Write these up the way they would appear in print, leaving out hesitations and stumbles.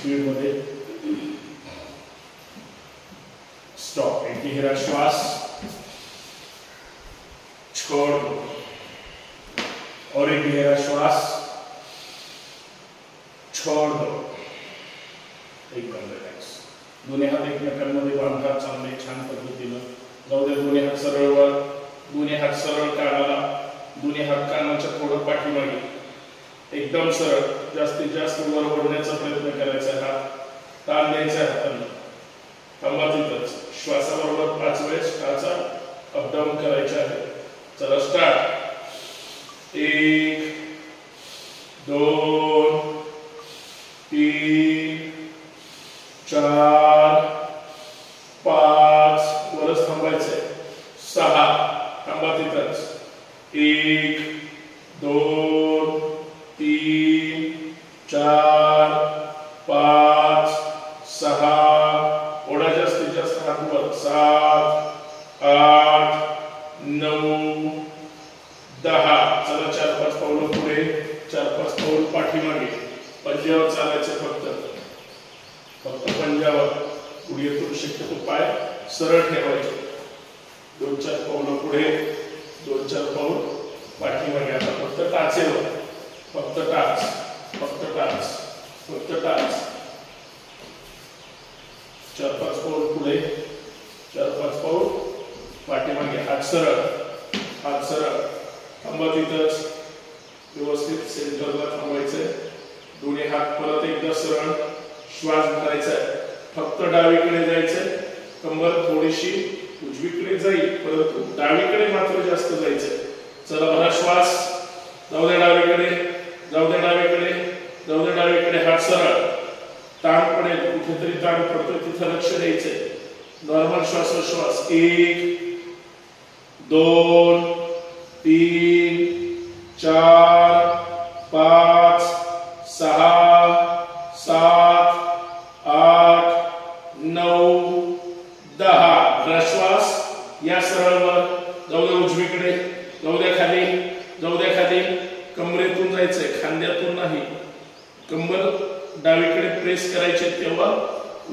Speed मध्ये stop. एक गहरा श्वास, छोड़ दो और एक गहरा श्वास, छोड़ दो। एकदम रिलॅक्स। दोन्ही हात एकमेकांमध्ये बांधा चांगले छान पद्धतीनं। जाऊ दे दोन्ही हात सरळ वर, दोन्ही हात सरळ कानाला, दोन्ही हात कानाच्या थोडं पाठीमागे, एकदम सरळ। जास्तीत जास्त वर ओढण्याचा प्रयत्न करायचा, हात ताण द्यायचा हाताला। थांबा तिथंच। श्वासाबरोबर 5 वेळेस टाचा अपडाऊन करायचा आहे। चला स्टार्ट। 1 2 3 4 5 वरच थांबायचंय। 6 थांबा तिथंच। 1 2 3 4 5 6 ओढा जास्तीत जास्त हात वर। 7 8 9 10 चला 4-5 पावलं पुढे, 4-5 पाऊल पाठीमागे। पंजावर चालायचं फक्त पंजावर। गुडघ्यातून शक्यतो पाय सरळ ठेवायचे। 2-4 पावलं पुढे, 2-4 पाऊल पाठीमागे। आता फक्त टाचेवर, फक्त टाच, फक्त टाच, फक्त टाच। 4-5 पाऊल पुढे, 4-5 पाऊल पाठीमागे। हात सरळ, हात सरळ। थांबा तिथंच। व्यवस्थित सेंटरला थांबायचंय। दोन्ही हात परत एकदा सरळ। श्वास धरायचा आहे, फक्त डावीकडे जायचंय। कंबर थोडीशी उजवीकडे जाईल, परंतु डावीकडे मात्र जास्त जायचंय। चला भरा श्वास। जाऊ दे डावीकडे, जाऊ दे डावीकडे, जाऊ दे डावीकडे। हात सरळ। ताण पडेल, कुठेतरी ताण पडतोय तिथं लक्ष द्यायचंय। नॉर्मल श्वासोश्वास। 1 2 3 4 5 6 7 8 9 10 श्वास। या सरळवर। जाऊ दे उजवीकडे, जाऊ दे खाली, जाऊ दे खाली। कमरेतून जायचंय, खांद्यातून नाही। कंबर डावीकडे प्रेस करायचे तेव्हा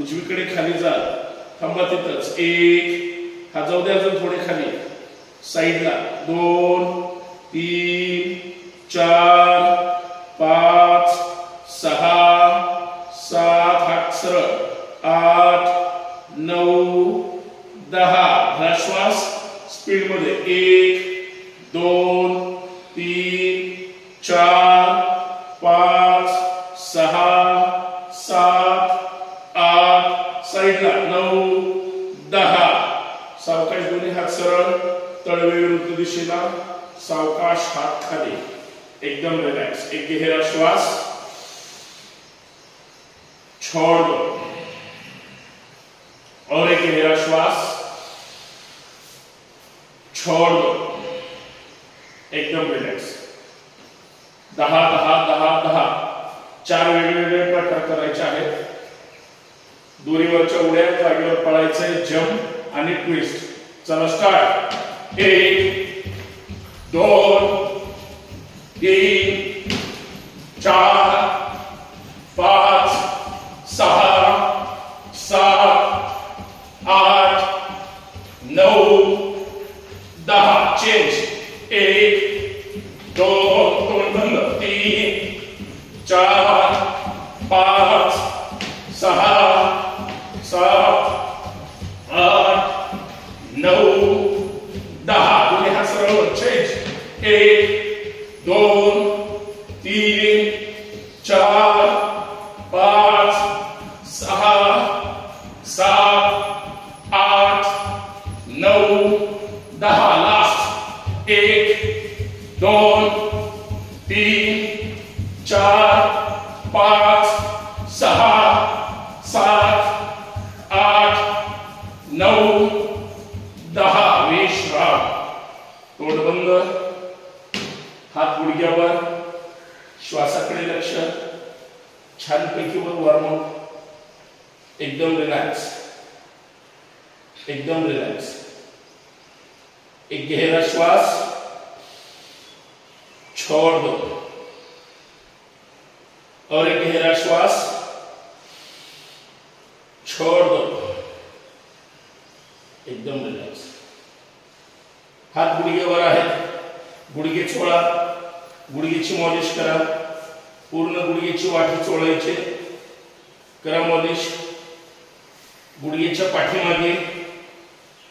उजवीकडे खाली जा। थांबा तिथंच। 1 हा जाऊ दे अजून थोडे खाली साईडला। 2 3 4 5 6 7 हात सरळ। 8 9 10 श्वास स्पीड मध्ये। 1 2 3 4 5 6 7 8 साईडला। 9 10 सावकाश दोन्ही हात सरळ, तळवे विरुद्ध दिशेला। सावकाश हात खाली, एकदम रिलॅक्स। एक गहरा श्वास, छोड़ दो और एक गहरा श्वास, छोड़ दो। एकदम रिलॅक्स। 10 10 10 10 4 वेगवेगळे प्रकार करायचे आहेत। दोरीवरच्या उड्या, जागेवर पळायचंय, जंप आणि ट्विस्ट। चला स्टार्ट। 1 2 3 4 5 6 7 8 9 10 चेंज। 1 2 बंद, 3 4 5 6 7 8 9 10 दोन्ही हात सरळ। चेंज। 1 2 3 4 5 6 7 8 9 10 लास्ट। 1 2 3 4 5 6 7 8 9 10 विश्राम। तोंड बंद, हात गुडघ्यावर, श्वासाकडे लक्ष। छानपैकी वॉर्मअप। एकदम रिलॅक्स, एकदम रिलॅक्स। एक गहरा श्वास, छोड़ दो और एक गहरा श्वास, छोड़ दो, एकदम रिलॅक्स. हात गुडघ्यावर आहेत, गुडघे चोळा, गुडघ्याची मॉलिश करा, पूर्ण गुडघ्याची वाटी चोळायची, करा मॉलिश. गुडघ्याच्या पाठीमागे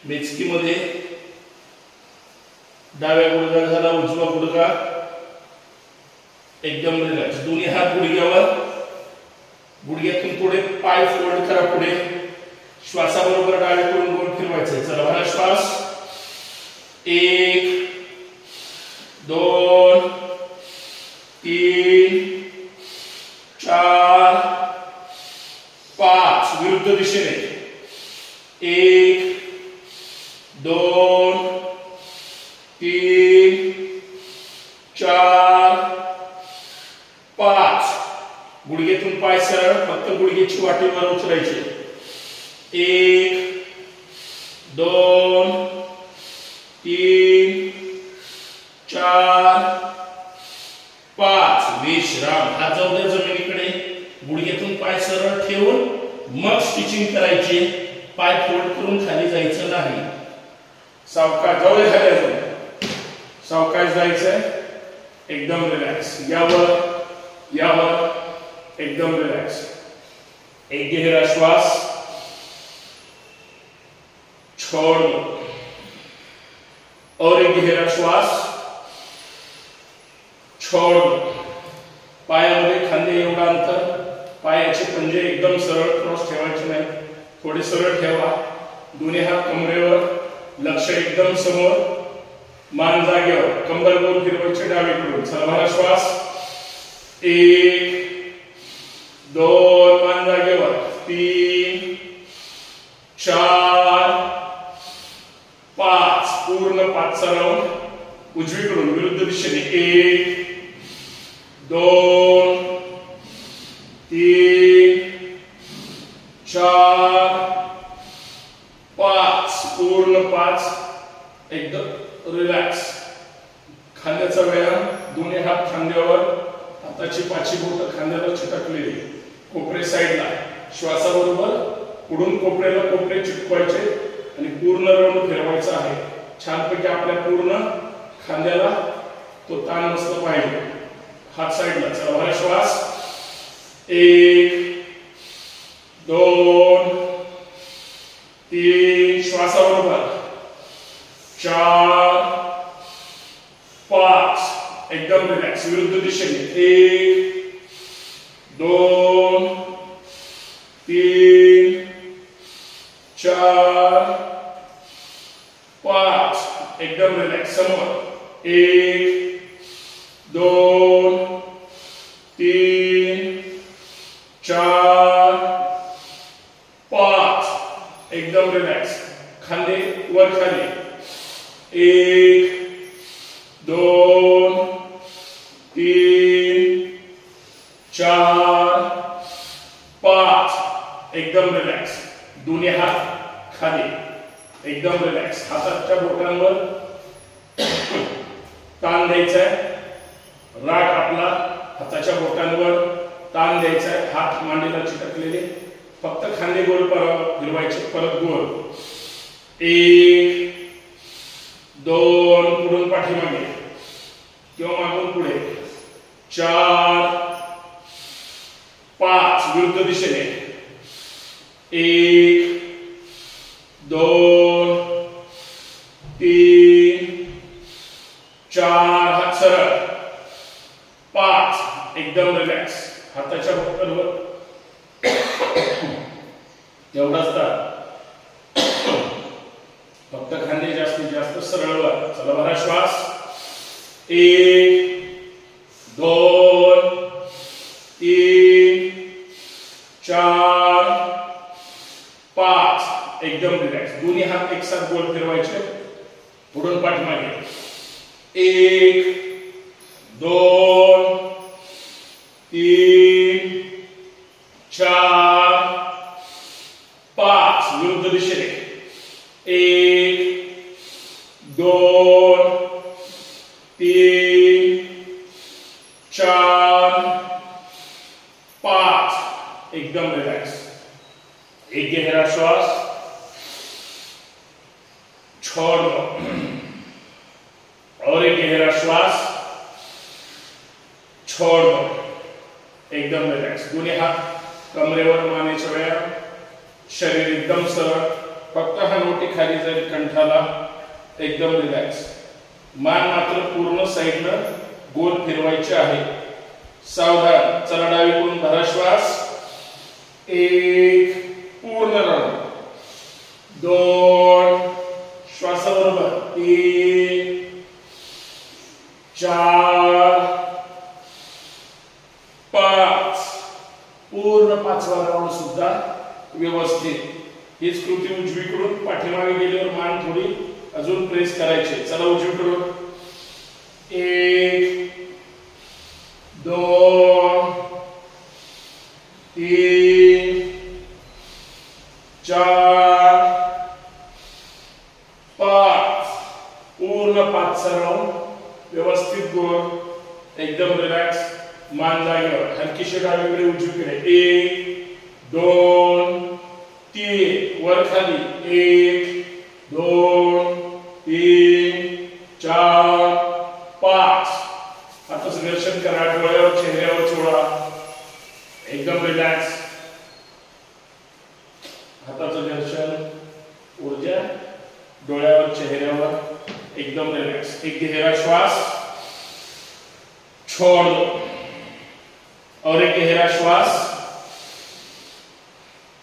मेचकीमध्ये डाव्या गुडघा झाला, उजवा गुडघा, एकदम रिलॅक्स. दोन्ही हात गुडघ्यावर, गुडघ्यातून पुढे पाय फोल्ड करा पुढे. श्वासाबरोबर डावीकडून गोल फिरवायचे. चला बघा श्वास. 1 2 3 4 5 विरुद्ध दिशेने. 1 2 3 4 5. गुडघ्यातून पाय सरळ, फक्त गुडघ्याची वाटी वर उचलायची. 1 2 3 4 5. विश्राम. हात जाऊ द्या जमिनीकडे. गुडघ्यातून पाय सरळ ठेवून मग स्टिचिंग करायची. पाय फोल्ड करून खाली जायचं नाही. सावकाश जाऊ दे खाली, अजून सावकाश जायचंय. एकदम रिलॅक्स. यावर यावर, एकदम रिलॅक्स. एक गहरा श्वास, छोड़ दो, और एक गहरा श्वास, छोड़ दो. पायामध्ये खांदे एवढा अंतर, पायाचे पंजे एकदम सरळ क्रॉस ठेवायचे नाही, थोडे सरळ ठेवा. दोन्ही हात कमरेवर, लक्ष एकदम समोर, मान जागेवर, कंबर गोल फिरवायचे डावीकडून. चला बघा श्वास. 1 2 मान जागेवर. 3 4 5. पूर्ण 5चा राऊंड उजवीकडून विरुद्ध दिशेने. 1 2 3 4 5. पूर्ण 5. एकदम रिलॅक्स. खांद्याचा व्यायाम. दोन्ही हात खांद्यावर, हाताची पाची बोट खांद्याला चिटकलेली, कोपरे साईडला. श्वासाबरोबर पुढून कोपऱ्याला कोपरे चिटकवायचे आणि पूर्ण राऊंड फिरवायचा आहे. छानपैकी आपल्या पूर्ण खांद्याला तो ताण नसला पाहिजे. हात साईडला. चला बघा श्वास. 1 2 3. श्वासाबरोबर 4 5. एकदम रिलॅक्स. विरुद्ध दिशेने. 1 2 3 4 5. एकदम रिलॅक्स. समोर. 1 2 3 4 5. एकदम रिलॅक्स. खांदे वर खाली. 1 2 3 4 5. एकदम रिलॅक्स. दोन्ही हात खाली, एकदम रिलॅक्स. हाताच्या बोटांवर ताण द्यायचा आहे. राग आपला हाताच्या बोटांवर ताण द्यायचा आहे. हात मांडीला चिटकलेले, फक्त खांदे गोल फिरवायचे. परत गोल. 1 2 पुढून पाठीमागे किंवा मागून पुढे. 4 5. विरुद्ध दिशेने. 1 2 3 4. हात सरळ. 5. एकदम रिलॅक्स. हाताच्या बोटांवर एवढाच ताण, फक्त खांदे जास्तीत जास्त सरळ वर. चला बघा श्वास. 1 2 3 4 5. एकदम रिलॅक्स. दोन्ही हात एक साथ गोल फिरवायचे, पुढून पाठीमागे. 1 2 3 4 5. विरुद्ध दिशेने. 1 2 3 4 5. एकदम रिलॅक्स. एक गहरा श्वास, छोड़ दो और एक गहरा श्वास, छोड़ दो, एकदम रिलॅक्स। दोन्ही हात कमरेवर, मानेच्या व्यायाम, शरीर एकदम सरळ, फक्त हनुवटी खाली जाईल कंठाला, एकदम रिलॅक्स। मान मात्र पूर्ण साइडनं गोल फिरवायची आहे, सावधान। चला डावीकडून भरा श्वास, एक, पूर्ण राउंड, दोन, श्वासाबरोबर, तीन, चार, पाच, पूर्ण पाचवा राउंड सुद्धा व्यवस्थित। हीच कृती उजवीकडून पाठीमागे गेल्यावर मान थोडी अजून प्रेस करायची। चला उजवीकडून, एक, दोन, तीन, चार, पाच, पूर्ण पाचचा राउंड व्यवस्थित गोल, एकदम रिलॅक्स। मान जागेवर, हलकीशी डावीकडे उजवीकडे, एक, दोन, तीन, वर खाली, एक, दोन, तीन, चार, पाच। आता घर्षण करा, डोळ्यावर चेहऱ्यावर सोडा, एकदम रिलॅक्स। हाताचं घर्षण, ऊर्जा डोळ्यावर चेहऱ्यावर, एकदम रिलॅक्स। एक गहरा श्वास, छोड़ दो और एक गहरा श्वास,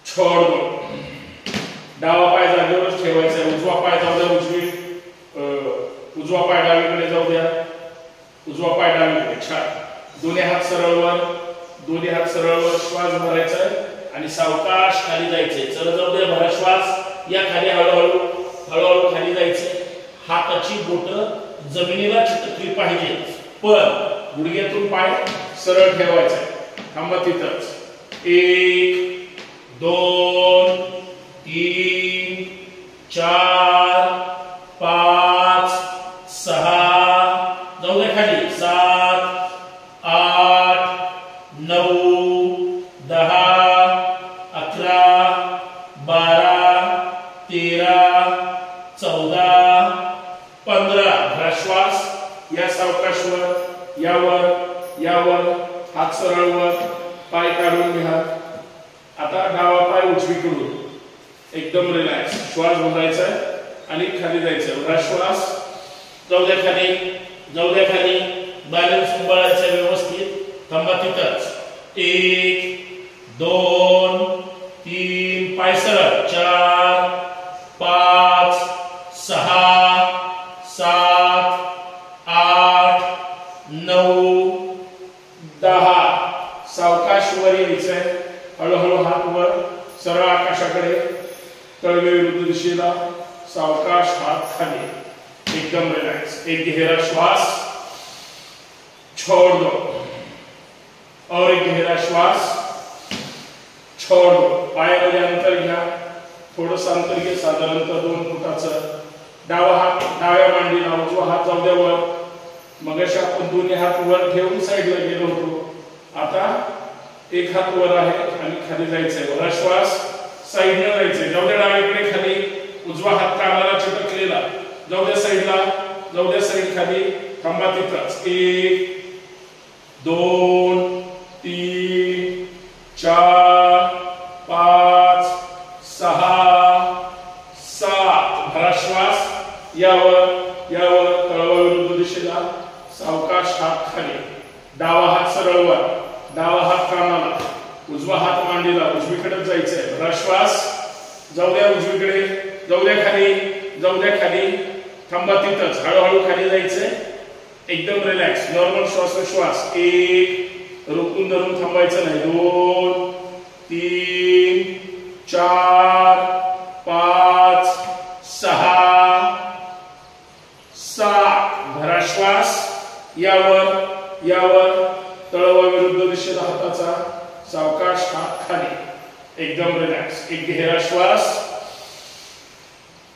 छोड़ दो। डावा पाय जागेवरच ठेवायचा आहे, उजवा पाय जाऊ द्या उजवा पाय डावीकडे जाऊ द्या, उजवा पाय डावीकडे, छान। दोन्ही हात सरळ वर, दोन्ही हात सरळ वर, श्वास भरायचा आहे आणि सावकाश खाली जायचंय। चला जाऊ द्या, भरा श्वास, या खाली, हळूहळू हळूहळू खाली जायचंय। हाताची बोटं जमिनीला चिटकली पाहिजे, पण गुडघ्यातून पाय सरळ ठेवायचा आहे, थांबा तिथंच। एक, दोन, तीन, चार, पाच, सहा, जाऊ दे खाली, सात, आठ, नऊ, दहा, अकरा, बारा, तेरा, चौदा, पंधरा। भरा श्वास, या सावकाशवर, यावर यावर, हात सरळ वर, पाय काढून घ्या। आता डावा पाय उजवीकडून, एकदम रिलॅक्स, श्वास भरायचा आहे आणि खाली जायचं। भरा श्वास, जाऊ द्या खाली, जाऊ द्या खाली, बॅलन्स सांभाळायचा व्यवस्थित, थांबा तिथंच। एक, दोन, तीन, पाय सरळ, चार, पाच, सहा, सात, आठ, नऊ, दहा। सावकाश वर यायचंय, हळूहळू हात वर, सरळ आकाशाकडे, तळवे विरुद्ध दिशेला, सावकाश हात खाली, एकदम रिलॅक्स। एक गहरा श्वास, छोड़ दो और एक गहरा श्वास, छोड़ दो। पायामध्ये अंतर घ्या, थोडंसं अंतर घ्या, साधारणतः 2 फुटाचं। डावा हात डाव्या मांडीला, उजवा हात जाऊ द्या वर। मगाशी आपण दोन्ही हात वर ठेवून साईडला गेलो होतो, आता एक हात वर आहे आणि खाली जायचंय। भरा श्वास, साईडला जायचंय, जाऊ द्या डावीकडे खाली, उजवा हात कानाला चिटकलेला, जाऊ द्या साईडला, जाऊ द्या साईड खाली, थांबा तिथंच। एक, दोन, तीन, चार, पाच, सहा, सात। भरा श्वास, यावर यावर, तळवा विरुद्ध दिशेला, सावकाश हात खाली, डावा हात सरळ वर, डावा हात कानाला, उजवा हात मांडीला, उजवीकडे जायचंय। भरा श्वास, जाऊ द्या उजवीकडे, जाऊ द्या खाली, जाऊ द्या खाली, थांबा तिथंच, हळूहळू खाली जायचंय, एकदम रिलॅक्स, नॉर्मल श्वासोश्वास। एक, रोखून धरून थांबायचं नाही, दोन, तीन, चार, पाच, सहा, सात। भरा श्वास, यावर यावर, तळवा विरुद्ध दिशेला हाताचा, सावकाश हात खाली, एकदम रिलॅक्स। एक गहरा श्वास,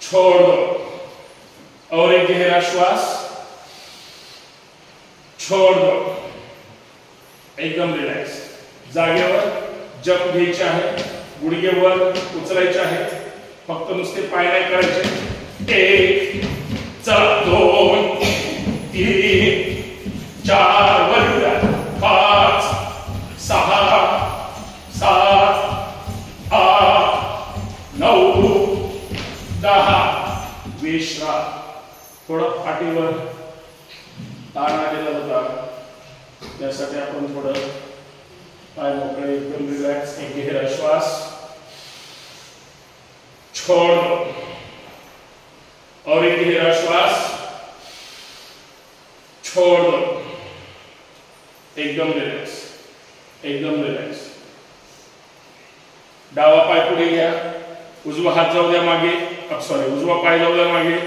छोड़ दो और एक गहरा श्वास, छोड़ दो, एकदम रिलॅक्स। जागेवर जप घ्यायचे आहे, गुडघे वर उचलायचे आहे, फक्त नुसते पाय नाही करायचे. 1 चला 2 3 4 वर 5 6 7 8 9 10 विश्राम. थोडं पाठीवर ताण आलेला होता, त्यासाठी आपण थोडं पाय मोकळे, एकदम रिलॅक्स. एक गहरा श्वास, छोड़ दो और एक गहरा श्वास, छोड़ दो. एकदम रिलॅक्स, एकदम रिलॅक्स. डावा पाय पुढे घ्या, उजवा हात जाऊ द्या मागे, सॉरी उजवा पाय जाऊ द्या मागे,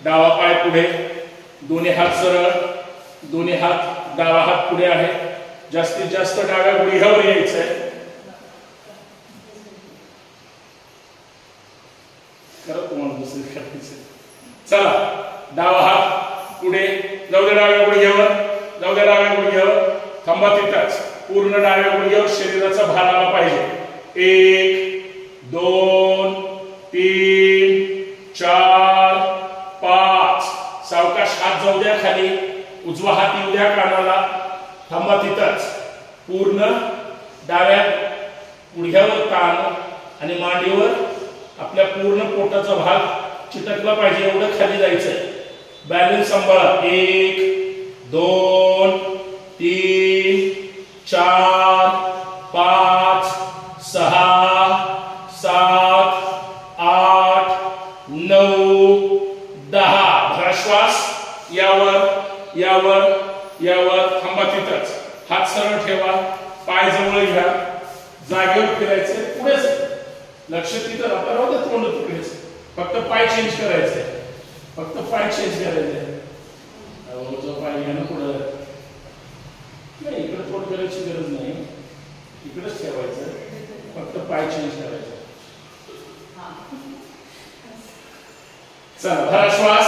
डावा पाय पुढे, दोन्ही हात सरळ, दोन्ही हात, डावा हात पुढे आहे. जास्तीत जास्त डाव्या गुडघ्यावर यायचंय. खरं तुम्हाला दुसरी करायचं. चला डावा हात पुढे जाऊ द्या, डाव्या गुडघ्यावर जाऊ द्या, डाव्या गुडघ्यावर थांबा तिथंच. पूर्ण डाव्या गुडघ्यावर शरीराचा भार आला पाहिजे. 1 2 3 4 5. सावकाश हात जाऊ द्या खाली, उजवा हात येऊ द्या कानाला. थांबा तिथंच. पूर्ण डाव्या गुडघ्यावर ताण आणि मांडीवर आपल्या पूर्ण पोटाचा भाग चिटकला पाहिजे, एवढं खाली जायचंय. बॅलन्स सांभाळा. 1 2 3 4 5 6 7 8 9 10. श्वास यावर यावर यावर. थांबा तिथंच. हात सरळ ठेवा, पाय जवळ घ्या, जागेवर फिरायचे, पुढेच लक्ष तिथं राहता. तोंड तुकडेच, फक्त पाय चेंज करायचे, फक्त पाय चेंज करायचे. पाय घ्या ना पुढं, नाही इकडे तोंड करायची गरज नाही, इकडेच ठेवायचं, फक्त पाय चेंज करायचे. चला भरा श्वास.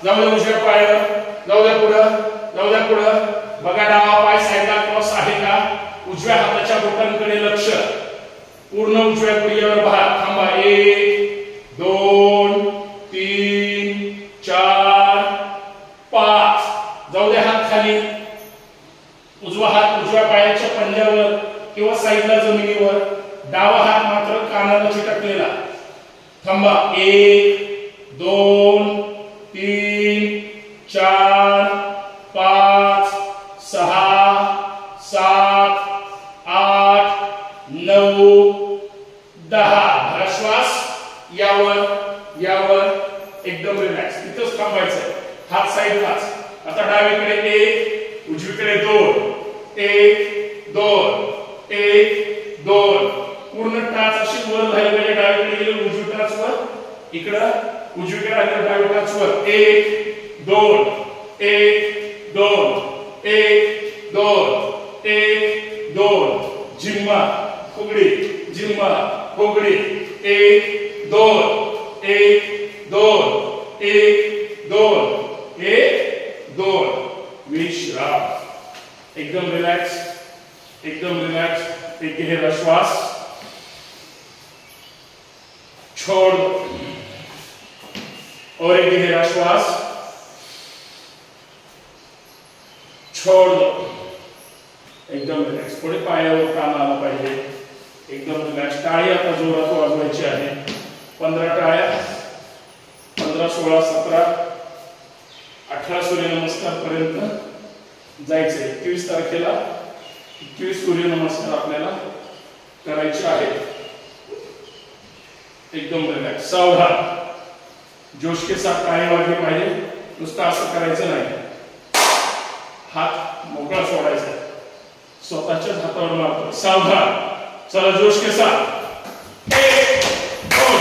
जाऊ द्या उजव्या पायावर, जाऊ द्या पुढं, जाऊ द्या पुढं. बघा डावा पाय साईडला क्रॉस आहे का, उजव्या हाताच्या बोटांकडे लक्ष. पूर्ण उजव्या गुडघ्यावर भार. थांबा. 1 2 3 4 5. जाऊ द्या हात खाली, उजवा हात उजव्या पायाच्या पंजावर किंवा साईडला जमिनीवर, डावा हात मात्र कानाला चिटकलेला. थांबा. 1 2 3 4 5 6 7 8 9 10. श्वास यावर यावर, एकदम रिलॅक्स. तिथंच थांबायचं. हात साईडलाच. आता डावीकडे 1, उजवीकडे 2. 1 2 1 2. पूर्ण टाच अशी वर झाली पाहिजे. डावीकडे गेले उजवी टाच वर, इकडं उजवीकडे आले डावी टाच वर. 1 2 1 2 1 2 1 2. जिम्मा फुगडी, जिम्मा फुगडी. 1 2 1 2 1 2 1 2. विश्राम. एकदम रिलॅक्स, एकदम रिलॅक्स. एक गहरा श्वास, छोड़ और एक गहरा श्वास, छोड़ दो. एकदम रिलॅक्स. पुढे पायावर ताण आला पाहिजे, एकदम रिलॅक्स. टाळी आता जोरात वाजवायची आहे. 15 टाळ्या. 15 16 17 18 सूर्यनमस्कार पर्यंत जायचे. 21 तारखेला 21 सूर्यनमस्कार आपल्याला करायचे आहेत. एकदम रिलॅक्स, सावधान. जोश के साथ टाळी वाजली पाहिजे. नुसतं असं करायचं नाही, हात मोकळा सोडायचा, स्वतःच्याच हातावर मारतो. सावधान. चला जोश के साथ. 1 2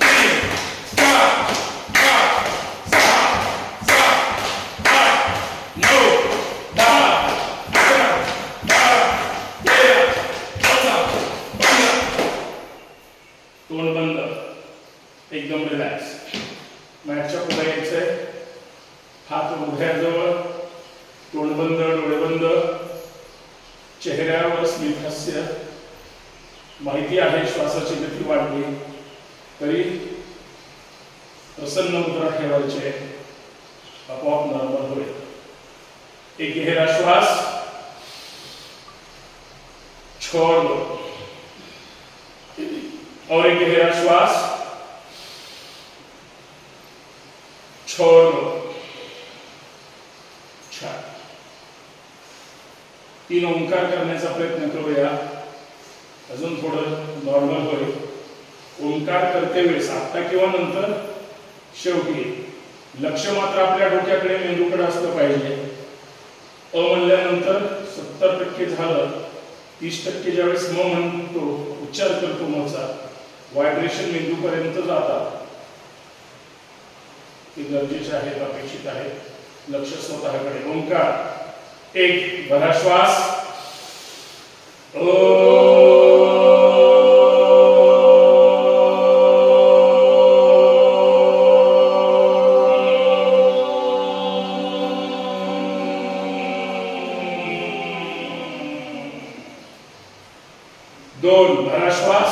3 4 5 6 7 8 9 10 11 12 13 14 15. तोंड बंद, एकदम रिलॅक्स. मॅटच्या पुढे यायचंय. हात उभ्याजवळ, तोंड बंद, डोळे बंद. चेहऱ्यावर स्मित हास्य, माहिती आहे श्वासाची गती वाढली तरी प्रसन्न मुद्रा ठेवायचे, आपोआप नॉर्मल होईल. एक गहरा श्वास, छोड़ दो, और एक गहरा श्वास, छोड़ दो. छान. 3 ओंकार करण्याचा प्रयत्न करूया, अजून थोडं नॉर्मल होईल. ओंकार करते वेळेस आता किंवा नंतर शेवटी लक्ष मात्र आपल्या डोक्याकडे, मेंदूकडे असलं पाहिजे. अ म्हणल्यानंतर 70% झालं, 30% ज्यावेळेस म म्हणतो, उच्चार करतो मचा, व्हायब्रेशन मेंदूपर्यंत जातात. ते गरजेचे आहेत, अपेक्षित आहे. लक्ष स्वतःकडे. ओंकार. एक भरा श्वास, दोन भरा श्वास,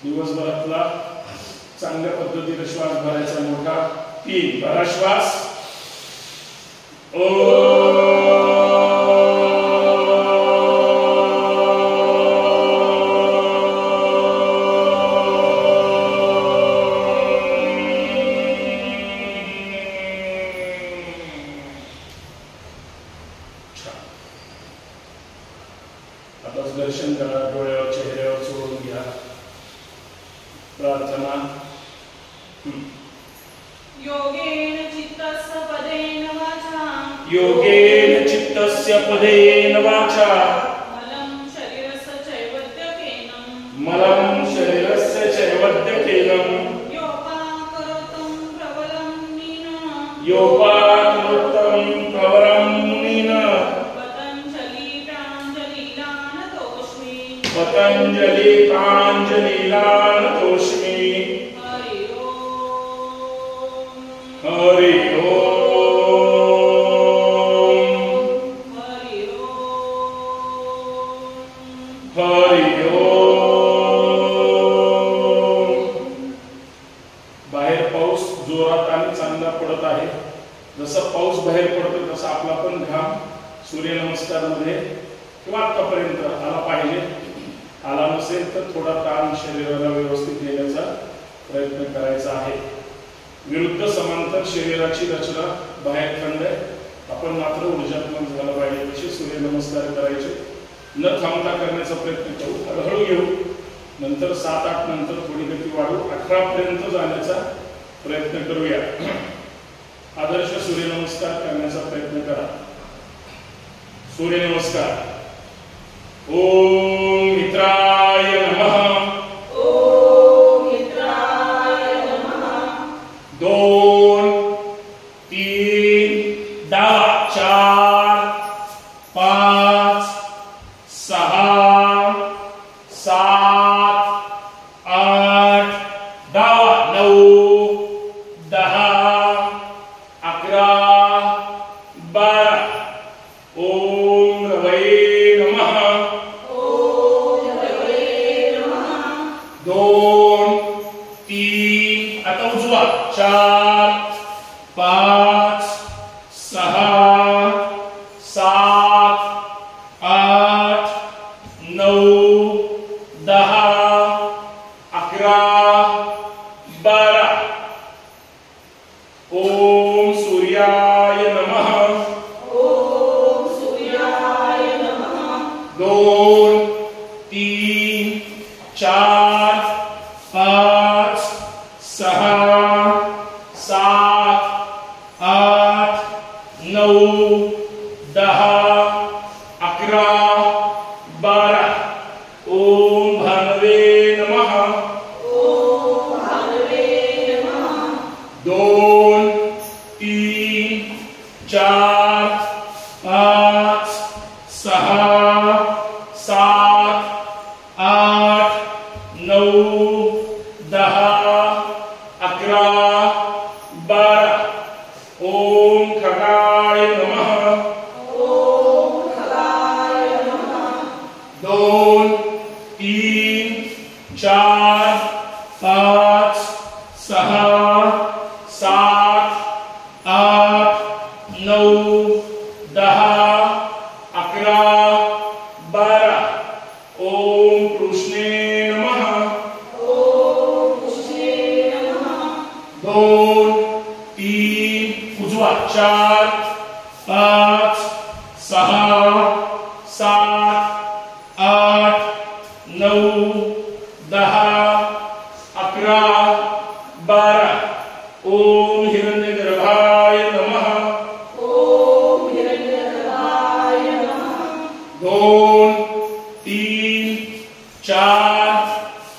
दिवसभरातला चांगल्या पद्धतीने श्वास भरायचा मोठा. 3 भरा श्वास, आता दर्शन करा, डोळ्यावर चेहऱ्यावर सोडून घ्या. प्रार्थना. योगेन चित्तस्य पदेन वाचा, योगेन चित्तस्य पदेन वाचा, मलं शरीरस्य चैवद्यकेन, मलं शरीरस्य चैवद्यकेन, योपाकरोतं प्रबलं मुनिना, योपाकरोतं प्रबलं मुनिना, पतंजलि प्राञ्जलिलानतोऽस्मि. हरि ओम, हरि ओम, हरि ओम, हरि ओम. बाहेर पाऊस जोरात आणि चांगला पडत आहे. जसं पाऊस बाहेर पडतो तसा आपला पण घाम सूर्यनमस्कार मध्ये किंवा आतापर्यंत आला पाहिजे. आला नसेल तर थोडा ताण शरीराला व्यवस्थित देण्याचा प्रयत्न करायचा आहे. विरुद्ध समांतर शरीराची रचना बाहेर खंड आहे. आपण मात्र ऊर्जात्मक झाला पाहिजे तसे सूर्यनमस्कार करायचे. न थांबता करण्याचा प्रयत्न करू. हळूहळू घेऊ. नंतर 7-8 नंतर थोडी गती वाढवू. 18 पर्यंत जाण्याचा प्रयत्न करूया. आदर्श सूर्यनमस्कार करण्याचा प्रयत्न करा. सूर्यनमस्कार. ओम मित्राय नमः. ओम मित्राय नमः. 2 3 डावा, 4 5 6 7 8 डावा, 9 10 11 12. ओम रवै नमः. 2 3 आता उजवा, 4 5 6 7 8 9 10 11 12. ओम सूर्याय नमः. ओम सूर्याय नमः. 2 3 4 5 6 7 8 9 10 11 12. ओम भानवे नमः. ओम भानवे नमः. 2 3 4 5 6 11 12 ओम कृष्णे नमः 2 3 उजवा 4 5 6 7 8 9 10 11 12 ओम हिरण्यगर्भाय नमः 2 3 4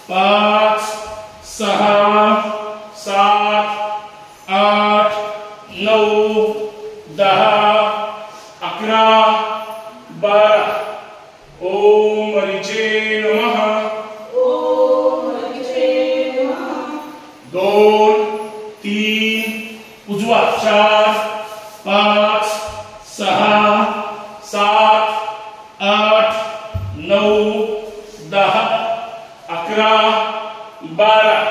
5 6 7 8 9 10 11 12 ओम मरीचे नमः 2 3 उजवा 4 5 6 7 8 9 10 11 12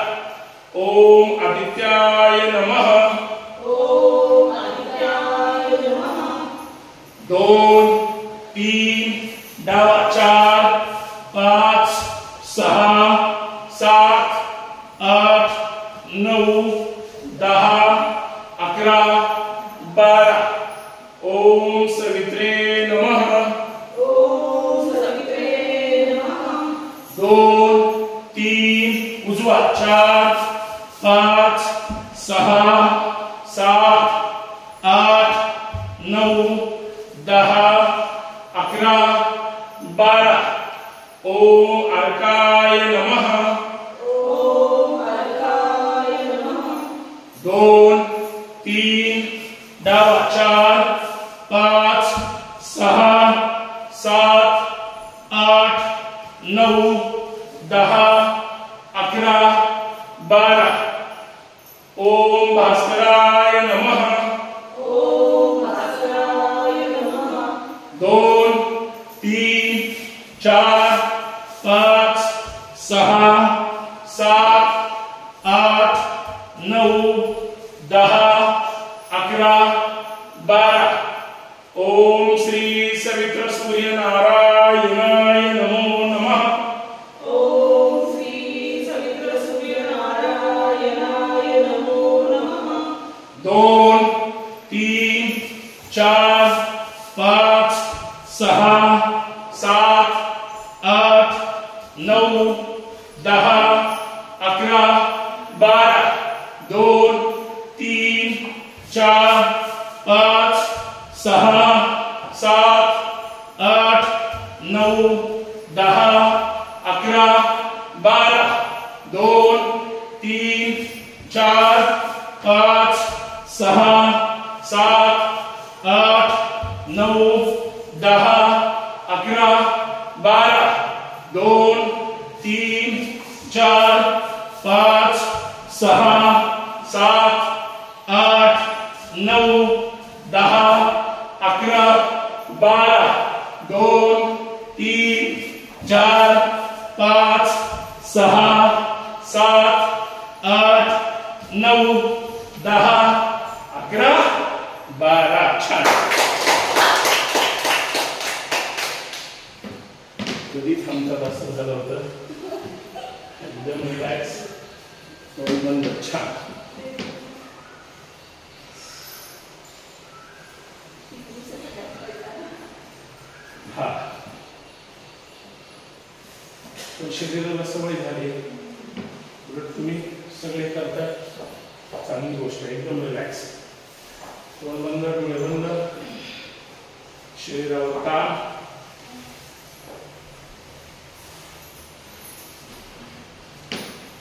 ओम आदित्याय नमः 2 3 डावा 4 5 6 7 8 9 10 11 12 ओम सवित्रे नमः 2 3 उजवा 4 5 6 7 8 9 10 11 12 ओम अर्काय नमः 2 3 डावा 4 5 6 7 8 9 10 11 12 ओम भास्कराय नमः 2 3 4 5 6 7 8 9 10 11 12 ओम श्री सवित्र सूर्य नारायणाय नमो नमः 2 3 4 5 6 7 8 9 10 11 12 2 3 4 5 6 7 8 9 10 11 12 2 3 4 5 6 7 8 9 10 11 12 2 3 4 5 6 7 8 9 10 11 12 2 3 4 5 6 7 8 9 10 11 12 छान. कधी थांबतात असं झालं होतं. एकदम रिलॅक्स बंद छान. हा पण शरीराला सवय झाली. उलट तुम्ही सगळे करताय चांगली गोष्ट आहे. एकदम रिलॅक्स. तोंड बंद डोळे बंद. शरीरावर ताण.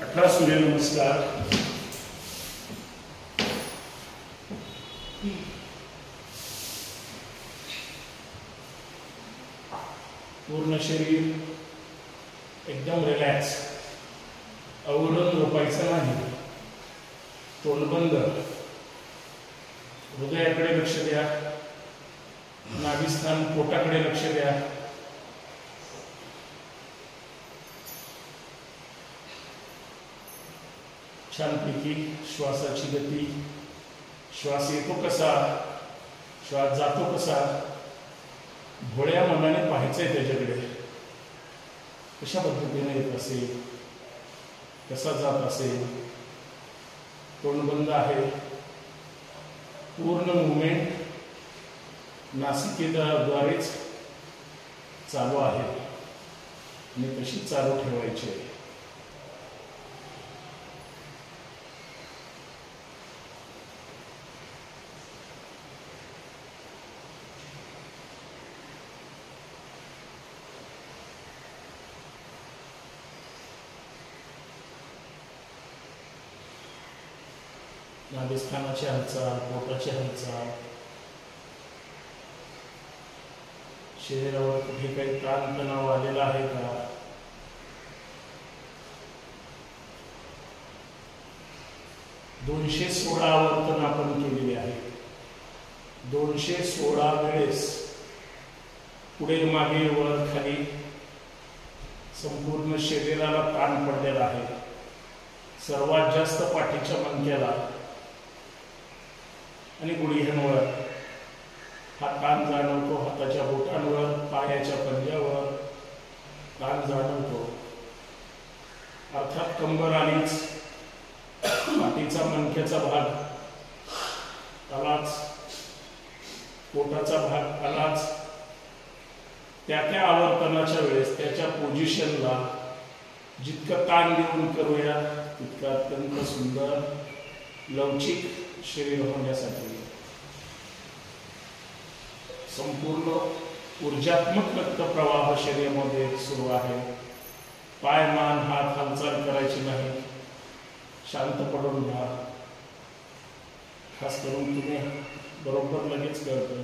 अठरा सूर्यनमस्कार. पूर्ण शरीर एकदम रिलॅक्स. आवरून झोपायचं नाही. तोंड बंद. हृदयाकडे लक्ष द्या. नाभिस्थान पोटाकडे लक्ष द्या. छानपैकी श्वासाची गती. श्वास येतो कसा, श्वास जातो कसा भोळ्या मनाने पाहायचंय त्याच्याकडे, कशा पद्धतीने येत असेल, कसा जात असेल. तोंड बंद आहे, पूर्ण मुवमेंट नासिकेद्वारेच चालू आहे आणि कशी चालू ठेवायची आहे. नाभिस्थानाची हालचाल, पोटाची हालचाल, शरीरावर कुठे काही ताण तणाव आलेला आहे का, 216 आवर्तन आपण केलेली आहे. 216 वेळेस पुढे मागे वर खाली संपूर्ण शरीराला ताण पडलेला आहे. सर्वात जास्त पाठीच्या मणक्याला आणि गुडघ्यांवर हा ताण जाणवतो. हाताच्या बोटांवर, पायाच्या पंजावर ताण जाणवतो. अर्थात कंबर आलीच, पाठीचा मणक्याचा भाग आलाच, पोटाचा भाग आलाच. त्या आवर्तनाच्या वेळेस त्याच्या पोझिशनला जितकं ताण देऊन करूया तितकं अत्यंत सुंदर लवचिक शरीर होण्यासाठी संपूर्ण ऊर्जात्मक रक्तप्रवाह शरीरामध्ये सुरू आहे. पाय, मान, हात हालचाल करायची नाही, शांत पडून राहा. खास करून तुम्ही बरोबर लगेच कळतं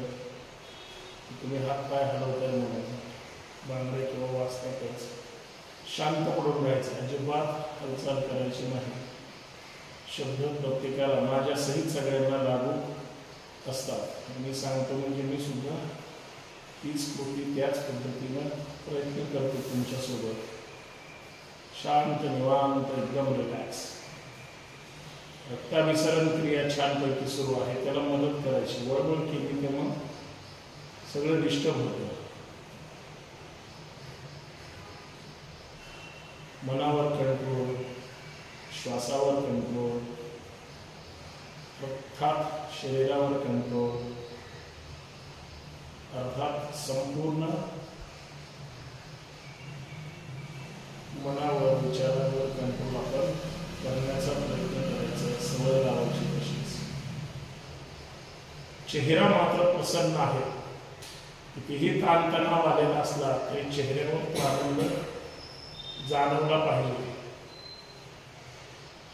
तुम्ही हात पाय हलवताय म्हणून बांगडे किंवा वाचतातच. शांत पडून राहायचं, अजिबात हालचाल करायची नाही. शब्द प्रत्येकाला माझ्या सहित सगळ्यांना लागू असतात. मी सांगतो म्हणजे मी सुद्धा तीच कृती त्याच पद्धतीनं प्रयत्न करतो तुमच्यासोबत. शांत, निवांत, एकदम रिलॅक्स. रक्ताभिसरण क्रिया छानपैकी सुरू आहे, त्याला मदत करायची. वळवळ केली की मग सगळं डिस्टर्ब होतं. मनावर कंट्रोल, श्वासावर कंट्रोल, अर्थात शरीरावर कंट्रोल, अर्थात संपूर्ण मनावर, विचारांवर कंट्रोल आपण करण्याचा प्रयत्न करायचा. सवय लावायची तशीच. चेहरा मात्र प्रसन्न आहे. कितीही ताणतणाव आलेला असला तरी चेहऱ्यावर आनंद जाणवला पाहिजे.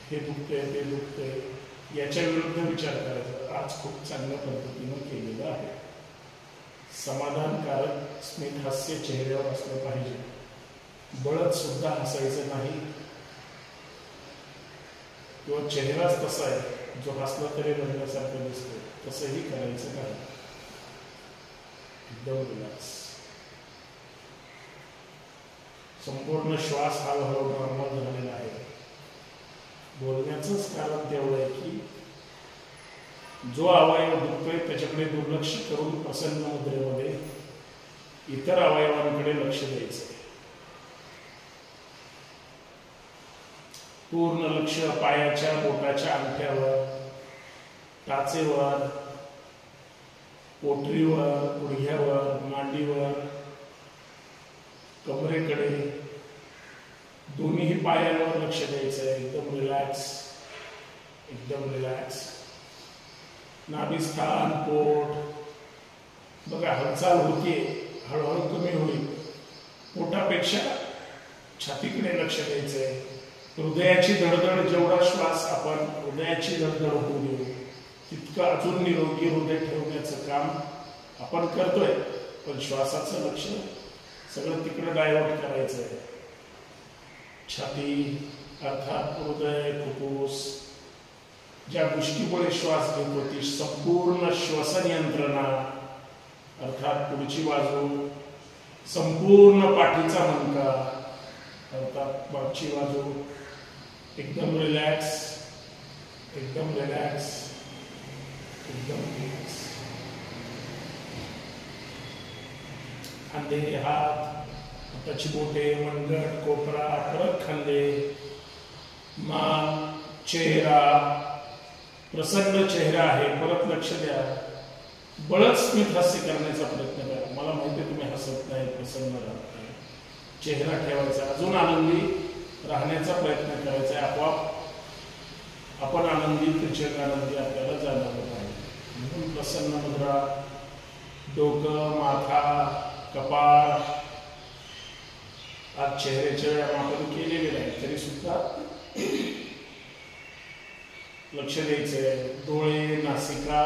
हे दुखतंय, ते दुखतंय, याच्या विरुद्ध विचार करायचा. आज खूप चांगल्या पद्धतीनं केलेलं आहे. समाधानकारक स्मित हास्य चेहऱ्यावर असलं पाहिजे. बळत सुद्धा हसायचं नाही, किंवा चेहराच तसा आहे जो हसला तरी रडण्यासारखं दिसतो, तसंही करायचं नाही. एकदम रिलॅक्स. संपूर्ण श्वास हा हळूहळू नॉर्मल झालेला आहे. बोलण्याचंच कारण तेवढं आहे की जो अवयव दुखतोय त्याच्याकडे दुर्लक्ष करून प्रसन्न मुद्रेमध्ये इतर अवयवांकडे लक्ष द्यायचं. पूर्ण लक्ष पायाच्या बोटाच्या अंगठ्यावर, टाचेवर, पोटरीवर, गुडघ्यावर, मांडीवर, कमरेकडे, दोन्ही पायांवर लक्ष द्यायचं आहे. एकदम रिलॅक्स, एकदम रिलॅक्स. नाभिस्थान, पोट बघा हालचाल होते, हळूहळू कमी होईल. पोटापेक्षा छातीकडे लक्ष द्यायचं आहे. हृदयाची धडधड, जेवढा श्वास आपण हृदयाची धडधड होऊ देऊ तितकं अजून निरोगी हृदय ठेवण्याचं काम आपण करतोय. पण श्वासाचं लक्ष सगळं तिकडे डायव्हर्ट करायचं आहे. छाती अर्थात हृदय, फुफ्फुस, ज्या गोष्टीमुळे श्वास घेतो ती संपूर्ण श्वसन यंत्रणा अर्थात पुढची बाजू, संपूर्ण पाठीचा मणका अर्थात मागची बाजू एकदम रिलॅक्स, एकदम रिलॅक्स, एकदम रिलॅक्स. खांदे, हात, हाताची बोटे, मनगट, कोपरा, परत खांदे, मान, चेहरा. प्रसन्न चेहरा आहे, परत लक्ष द्या. बळच स्मित हास्य करण्याचा प्रयत्न करा. मला माहिती आहे तुम्ही हसत नाही, प्रसन्न राहत नाही. चेहरा ठेवायचा, अजून आनंदी राहण्याचा प्रयत्न करायचा. आपोआप आपण आनंदी, जग आनंदी आपल्याला जाणवत आहे. म्हणून प्रसन्न मुद्रा, डोकं, माथा, कपाळ. आज चेहऱ्याचे व्यायाम आपण केलेले नाही तरी सुद्धा लक्ष द्यायचंय. डोळे, नासिका,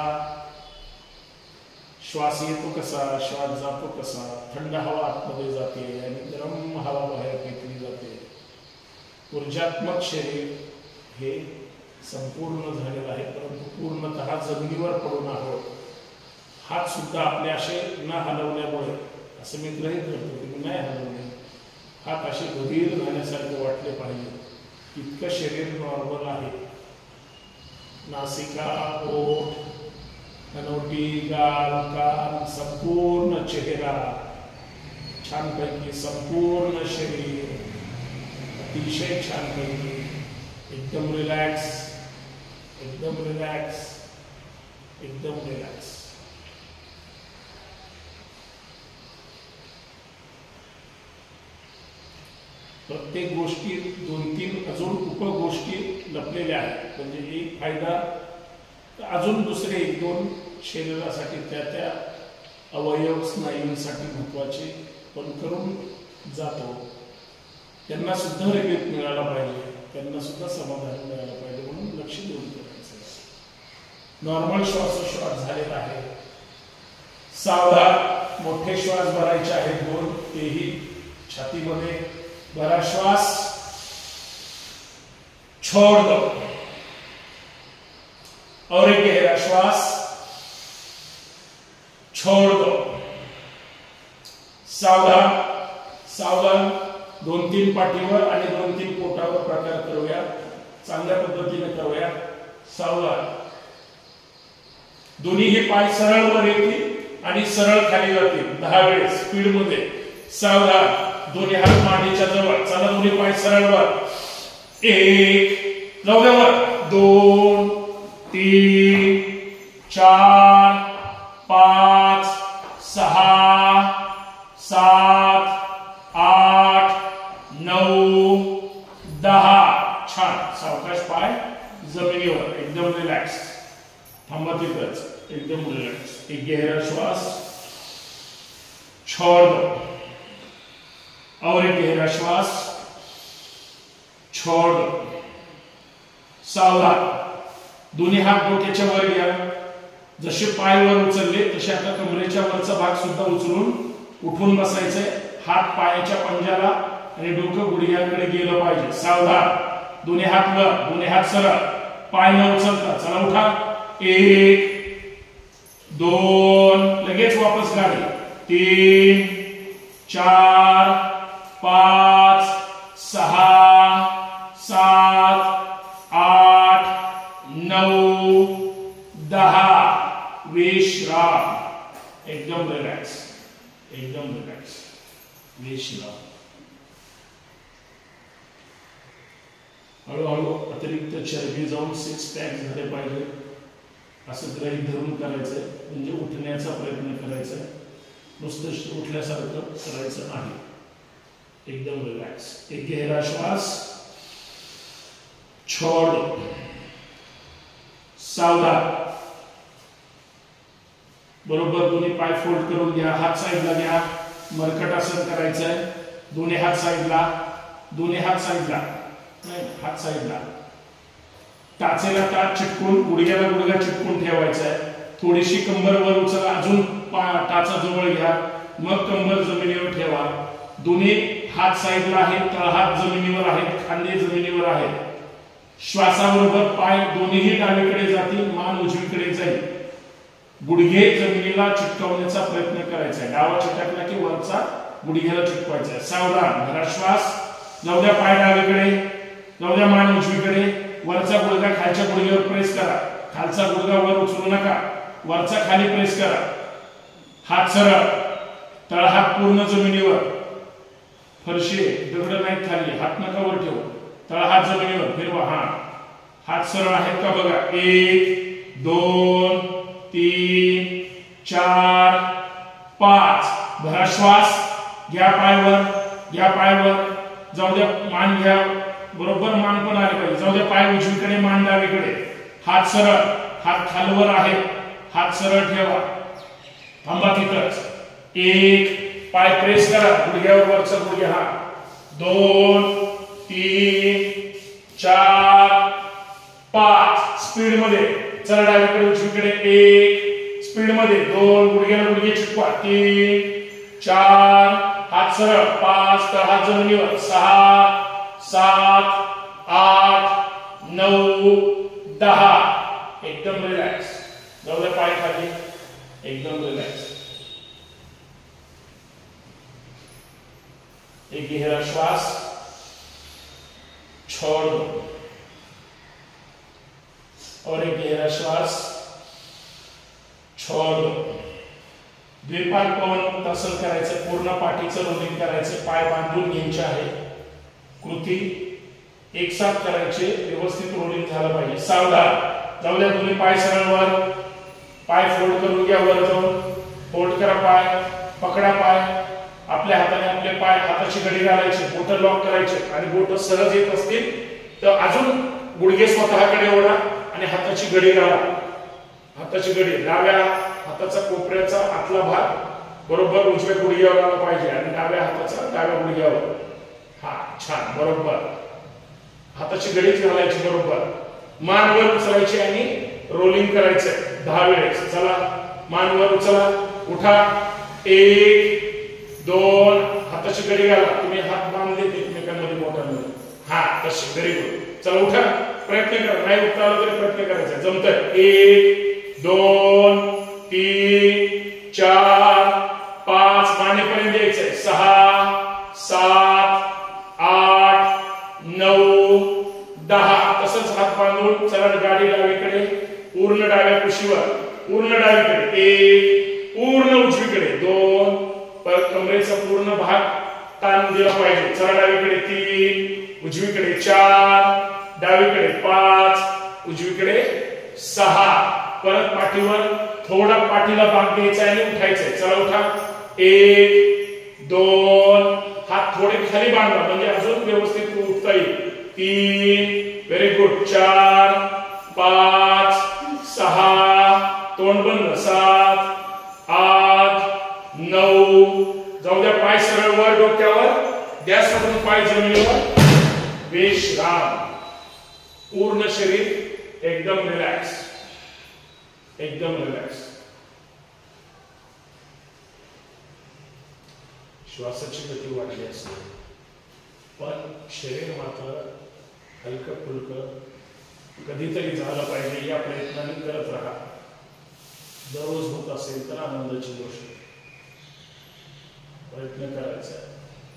श्वास येतो कसा, श्वास जातो कसा, थंड हवा आतमध्ये जाते आणि गरम हवा बाहेर फेकली जाते. ऊर्जात्मक शरीर हे संपूर्ण झालेलं आहे, परंतु पूर्णतः जमिनीवर पडून आहोत. हात सुद्धा आपले असे न हलवल्यामुळे, असं मी गृहीत करतो की मी नाही हलवले, हात असे गभीर झाल्यासारखे वाटले पाहिजे. इतकं शरीर नॉर्मल आहे. नासिका, ओठ, हनोटी, गाल, कान, संपूर्ण चेहरा छानपैकी, संपूर्ण शरीर अतिशय छानपैकी, एकदम रिलॅक्स, एकदम रिलॅक्स, एकदम रिलॅक्स. प्रत्येक गोष्टीत 2-3 अजून उपगोष्टी लपलेल्या आहेत. म्हणजे एक फायदा, अजून दुसरे 1-2 शरीरासाठी त्या अवयव स्नायूंसाठी महत्वाचे पण करून जातो. त्यांना सुद्धा रिलीफ मिळाला पाहिजे, त्यांना सुद्धा समाधान मिळालं पाहिजे, म्हणून लक्ष देऊन करायचं. नॉर्मल श्वासोश्वास झालेला आहे. सावधान मोठे श्वास भरायचे आहेत 2, तेही छातीमध्ये. भरा श्वास, छोड़ दो, और एक गहरा श्वास, छोड़ दो. सावधान, सावधान. 2-3 पाठीवर आणि 2-3 पोटावर प्रकार करूया. चांगल्या पद्धतीने करूया. सावधान. दोन्ही पाय सरळ वर येतील आणि सरळ खाली जातील 10 वेळेस स्पीड मध्ये. सावधान. दोन्ही हात मांडीच्या जवळ. चला, दोन्ही पाय सरळ वर. 1, लवकर 2, 3, 4, 5, 6, 7, 8, 9, 10. छान. सावकाश पाय जमिनीवर, एकदम रिलॅक्स. थांबा तिथंच, एकदम रिलॅक्स. एक गहरा श्वास, छोड़ दो, और एक गहरा श्वास, छोड़ दो. सावधान. दोन्ही हात डोक्याच्या वर घ्या. जसे पाय वर उचलले तसे आता कमरेच्या वरचा भाग सुद्धा उचलून उठून बसायचंय. हात पायाच्या पंजाला आणि डोकं गुडघ्याकडे गेलं पाहिजे. सावधान. दोन्ही हात वर, दोन्ही हात सरळ, पाय न उचलता. चला, उठा. 1, 2, लगेच वापस गाडी. 3, 4, 5, 6, 7, 8, 9, 10. विश्राम. एकदम रिलॅक्स, एकदम रिलॅक्स. विश्राम. हळूहळू अतिरिक्त चरबी जाऊन 6 पॅक झाले पाहिजे असं गृहीत धरून करायचंय. म्हणजे उठण्याचा प्रयत्न करायचा, नुसतं उठल्यासारखं करायचं नाही. एकदम रिलॅक्स. एक गहरा श्वास, छोड़ दो. सावधान. बरोबर दोन्ही पाय फोल्ड करून घ्या. हात साईडला घ्या. मरकटासन करायचंय. दोन्ही हात साईडला, दोन्ही हात साईडला, नाही हात साईडला. टाचेला टाच चिटकून, गुडघ्याला गुडघा चिटकून ठेवायचा आहे. थोडीशी कंबर वर उचला. अजून टाचा जवळ घ्या. मग कंबर जमिनीवर ठेवा. दोन्ही हात साईडला आहेत, तळहात जमिनीवर आहेत, खांदे जमिनीवर आहेत. श्वासाबरोबर पाय दोन्हीही डावीकडे जातील, मान उजवीकडे जाईल. गुडघे जमिनीला चिटकवण्याचा प्रयत्न करायचा आहे. डावा चिटकला की वरचा गुडघ्याला चिटकवायचा आहे. सावधान. भरा श्वास. नवद्या पाय डावीकडे, नवद्या मान उजवीकडे. वरचा गुडघा खालच्या गुडघ्यावर प्रेस करा. खालचा गुडघा वर उचलू नका. वरचा खाली प्रेस करा. हात सरळ. तळहात पूर्ण जमिनीवर, फरशी दगड नाही खाली, हात नका वर ठेवू, तळहात जमिनीवर फिरवा. हात सरळ आहेत का बघा. 1 2 3 4 5. भरा श्वास, घ्या पायवर, घ्या पायवर, जाऊ द्या मान घ्या, बरोबर मान पण आले पाहिजे. जाऊ द्या पाय उजवीकडे, मान डावीकडे, हात सरळ, हात खालवर आहे, हात सरळ ठेवा. थांबा तिथंच. 1 पाय प्रेस करा, गुडघ्यावर वरचा गुडघा. 2 3 4 5. स्पीड मध्ये चला डावीकडे उजवीकडे. 1 स्पीड मध्ये, 2 गुडघ्याला गुडघे चिटकवा, 3 4 हात सरळ, 5 तळहात जमिनीवर, 6 7 8 9 10. एकदम रिलॅक्स. जाऊ द्या पाय खाली, एकदम रिलॅक्स. एक गहरा श्वास, छोड़ दो, और एक गहरा श्वास, छोड़ दो. द्विपाद पवन तसल करायचं, पूर्ण पाठीचं रोलिंग करायचं, पाय बांधून घ्यायचे आहे. कृती एक साथ करायचे, व्यवस्थित रोलिंग झालं पाहिजे. सावधान. जाऊ द्या तुम्ही पाय सरळ वर, पाय फोल्ड करून घ्या, वर जाऊन फोल्ड करा पाय, पकडा पाय. आपल्या हाताने आपले पाय, हाताची घडी घालायची, बोट लॉक करायचे आणि बोट सहज येत असतील तर अजून गुडघे स्वतःकडे ओढा आणि हाताची घडी घाला. हाताची घडी डाव्या हाताचा कोपऱ्याचा आतला भाग बरोबर उजव्या गुडघ्यावर आला पाहिजे आणि डाव्या हाताचा डाव्या गुडघ्यावर. छान, बरोबर. हाताची घडीच घालायची, बरोबर. मान वर उचलायची आणि रोलिंग करायचं 10 वेळेस. चला, मान वर उचला, उठा. 1 2 हाताची घडी घाला. तुम्ही हात बांधले एकमेकांमध्ये बोटांमध्ये. तशी, व्हेरी गुड. चला उठा, प्रयत्न करा. नाही उठता आलं तरी प्रयत्न करायचा, जमतंय. 1 2 3 4 5 मानेपर्यंत यायचंय. 6 7 8 9 10. तसंच हात बांधून चला गाडी डावीकडे, पूर्ण डाव्या कुशीवर, पूर्ण डावीकडे. 1 पूर्ण उजवीकडे. 2 परत कमरेचा पूर्ण भाग ताण दिला पाहिजे. चला डावीकडे. 3 उजवीकडे. 4 डावीकडे. 5 उजवीकडे. 6 परत पाठीवर थोडा पाठीला भाग द्यायचा आणि उठायचंय. चला उठा. 1 2 हात थोडे खाली बांधा म्हणजे अजून व्यवस्थित उठता येईल. 3 व्हेरी गुड. 4 5 6 तोंड बंद. 7 8 9. जाऊ द्या पाय सरळ वर, डोक्यावर द्या सोडून पाय जमिनीवर. विश्राम. पूर्ण शरीर एकदम रिलॅक्स, एकदम रिलॅक्स. श्वासाची गती वाढली असते पण शरीर मात्र हलकं फुलकं कधीतरी झालं पाहिजे या प्रयत्नाने करत राहा. दररोज होत असेल तर आनंदाची गोष्ट. प्रयत्न करायचा.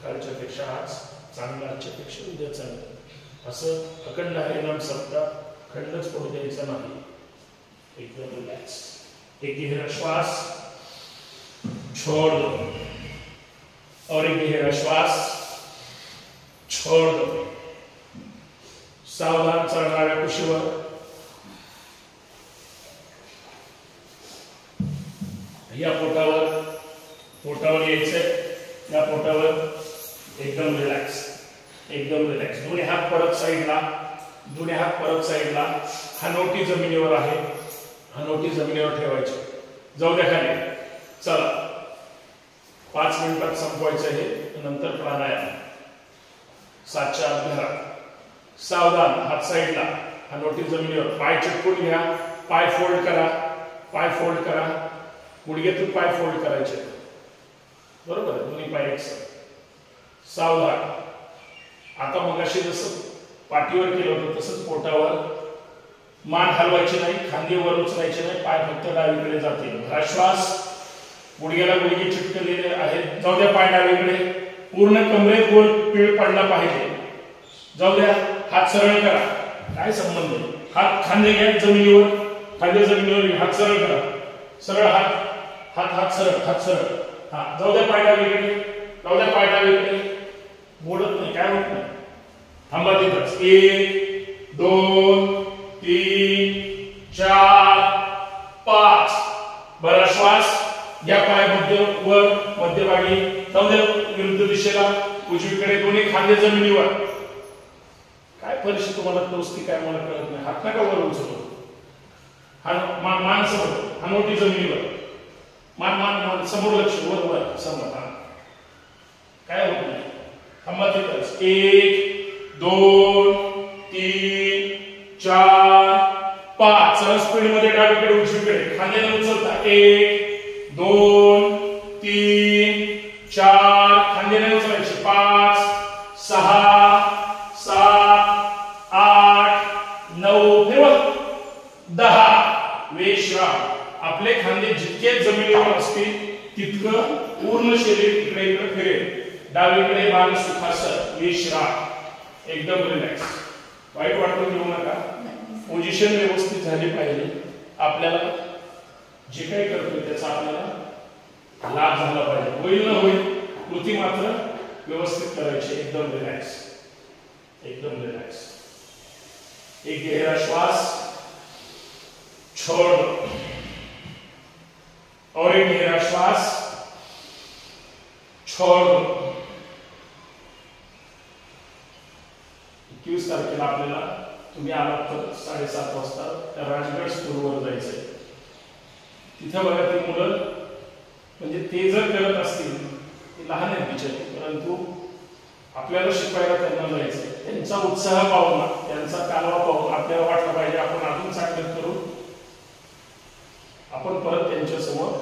कालच्या पेक्षा आज चांगला, आजच्या पेक्षा उद्या चांगलं, असं अखंड हरिनाम सप्ताह खंडच पडू द्यायचा नाही. एकदम रिलॅक्स. एक गहरा श्वास, छोड़ दो, और एक गहरा श्वास, छोड़ दो. सावधान चढणाऱ्या कुशीवर. या पोटावर, पोटावर यायचंय. या पोटावर एकदम रिलॅक्स, एकदम रिलॅक्स. दोन्ही हात परत साईडला, दोन्ही हात परत साईडला. हनोटी जमिनीवर आहे, हनोटी जमिनीवर ठेवायची. जाऊ द्या खाली. चला 5 मिनिटात संपवायचं हे, नंतर प्राणायाम. 7च्या आत घरात. सावधान. हात साईडला, हनोटी जमिनीवर. पाय चिटकून घ्या, पाय फोल्ड करा, पाय फोल्ड करा. गुडघ्यातून पाय फोल्ड करायचे, बरोबर. दोन्ही पाय एकसाथ. सावधान. आता मगाशी जसं पाठीवर केलं होतं तसंच पोटावर. मान हलवायची नाही, खांदे वर उचलायचे नाही, पाय फक्त डावीकडे जातील. भरा श्वास. गुडघ्याला गुडघे चिटकलेले आहेत. जाऊ द्या पाय डावीकडे. पूर्ण कमरेत गोल पीळ पडला पाहिजे. जाऊ द्या. हात सरळ करा. काय संबंध. हात खांदे घ्या जमिनीवर, खांदे जमिनीवर, हात सरळ करा. सरळ हात, हात हात सरळ, हात सरळ. हा जाऊ द्या पाय डावीकडे, जाऊ द्या पाय डावीकडे, मोडत नाही, काय होत नाही, थांबा तिथंच. 1 2 3 4 5. बरा श्वास घ्या, पाय वर मध्यभागी, जाऊ द्या विरुद्ध दिशेला, उजवीकडे, दोन्ही खांदे जमिनीवर. काय परिस्थिती तुम्हाला टोचती काय मला कळत नाही. हात नका वर उचलू, मान समोर, हनवटी जमिनीवर, मान समोर, लक्ष वर समोर. काय होत नाही, थांबा तिथंच. 1 2 3 4 5. सरळ स्पीड मध्ये डावीकडे उजवीकडे खांद्याने उचलता. 1 2 3 4 खांद्याने उचलायचे. 5 6 7 8 9 फिरवा. 10. विश्राम. आपले खांदे जितके जमिनीवर असतील तितकं पूर्ण शरीर इकडे इकडे फिरेल. डावीकडे मान सुखासन. विश्राम. एकदम रिलॅक्स. वाईट वाटून घेऊ नका. पोझिशन व्यवस्थित झाली पाहिजे. आपल्याला जे काही करतोय त्याचा आपल्याला लाभ झाला पाहिजे. होईल न होईल कृती मात्र व्यवस्थित करायची. एकदम रिलॅक्स, एकदम रिलॅक्स. एक गहरा श्वास छोड़ दो और एक गहरा श्वास छोड़ दो. 21 तारखेला आपल्याला तुम्ही आलात तर 7:30 वाजता त्या राजगड स्कूलवर जायचंय. तिथं बघा ती मुलं, म्हणजे ते जर करत असतील, ते लहान आहेत बिचारे, परंतु आपल्याला शिकवायला त्यांना जायचंय. त्यांचा उत्साह पाहून, त्यांचा कालवा पाहून आपल्याला वाटलं पाहिजे आपण अजून चांगलं करू, आपण परत त्यांच्या समोर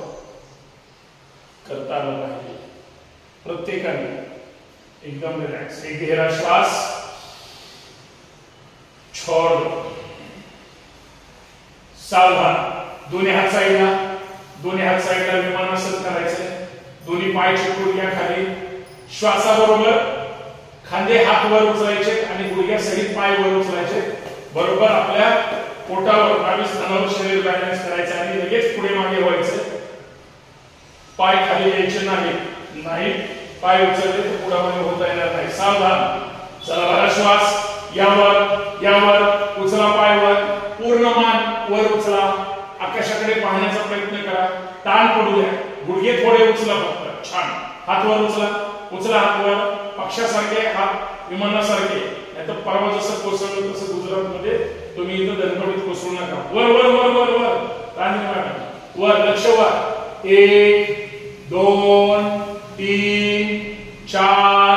करता आलं पाहिजे. प्रत्येकाने एकदम रिलॅक्स. एक गहरा श्वास छोड़ दो. सावधान. दोन्ही हात साईडला, दोन्ही हात साईडला विमानासन करायचंय. दोन्ही पाय चिकटून घ्या खाली. श्वासाबरोबर खांदे हात वर उचलायचे आणि गुडघ्या सहित पाय वर उचलायचे. बरोबर आपल्या पोटावर, डावी स्थानावर शरीर बॅलन्स करायचं आणि लगेच पुढे मागे व्हायचं. पाय खाली यायचे नाही. पाय उचलले तर पुढे मागे होता येणार नाही. सावधान. चला बरा श्वास. यावर उचला, पाय वर, पूर्ण मान वर उचला. आकाशाकडे पाहण्याचा प्रयत्न करा. ताण पडू द्या. गुडघे थोडे उचला फक्त. छान. हात वर उचला. उचला हात वर. पक्षासारखे, हात विमानासारखे. नाही तर परवा जसं कोसळलं तसं गुजरातमध्ये तुम्ही इथं धनकवडीत कोसळू नका. वर वर वर वर वर वर, लक्ष वर. 1 2 3 4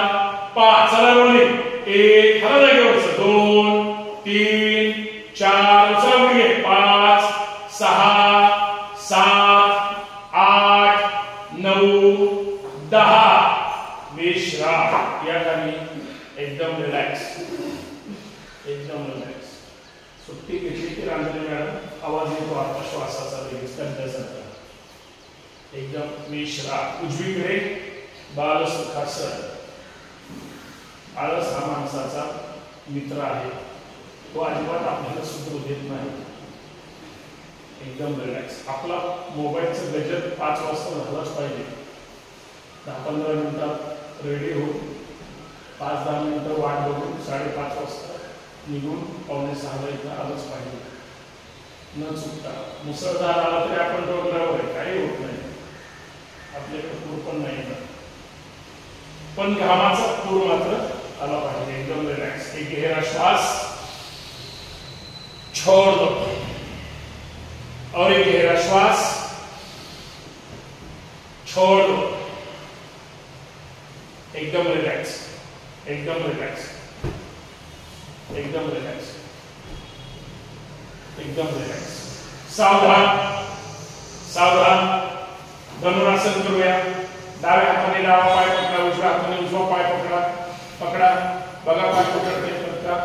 5. चला रोलिंग. 1 हला जागेवरचं. 2 3 4 उचला गुडघे. 5 6 7 8 9 10. विश्राम. या खाली एकदम रिलॅक्स, एकदम रिलॅक्स. सुट्टी घेतली की रांजणे मॅडम आवाज येतो आता श्वासाचा लगेच कंठासारखा. एकदम विश्राम. उजवीकडे बाल सुखासन. आळस हा माणसाचा मित्र आहे. तो अजिबात आपल्याला सुधरू देत नाही. एकदम रिलॅक्स. आपला मोबाईलचं गजर 5 वाजता झालाच पाहिजे. 10-15 मिनिटात रेडी होऊन 5-10 मिनिटं वाट बघून 5:30 वाजता निघून 5:45 इथं आलंच पाहिजे. न चुकता. मुसळधार आला तरी आपण डोंगरावर आहे, काही होत नाही. आपल्याकडे पूर पण नाही येणार, पण घामाचा पूर मात्र आला पाहिजे. एकदम रिलॅक्स. एक गहरा श्वास छोड़ दो और एक गहरा श्वास छोड़ दो. एकदम रिलॅक्स, एकदम रिलॅक्स, एकदम रिलॅक्स, एकदम रिलॅक्स. सावधान, सावधान. धनुरासन करूया. डाव्या हाताने डावा पाय पकडा, उजव्या हाताने उजवा पाय पकडा. पकडा. बघा पाय पकडते पकडा.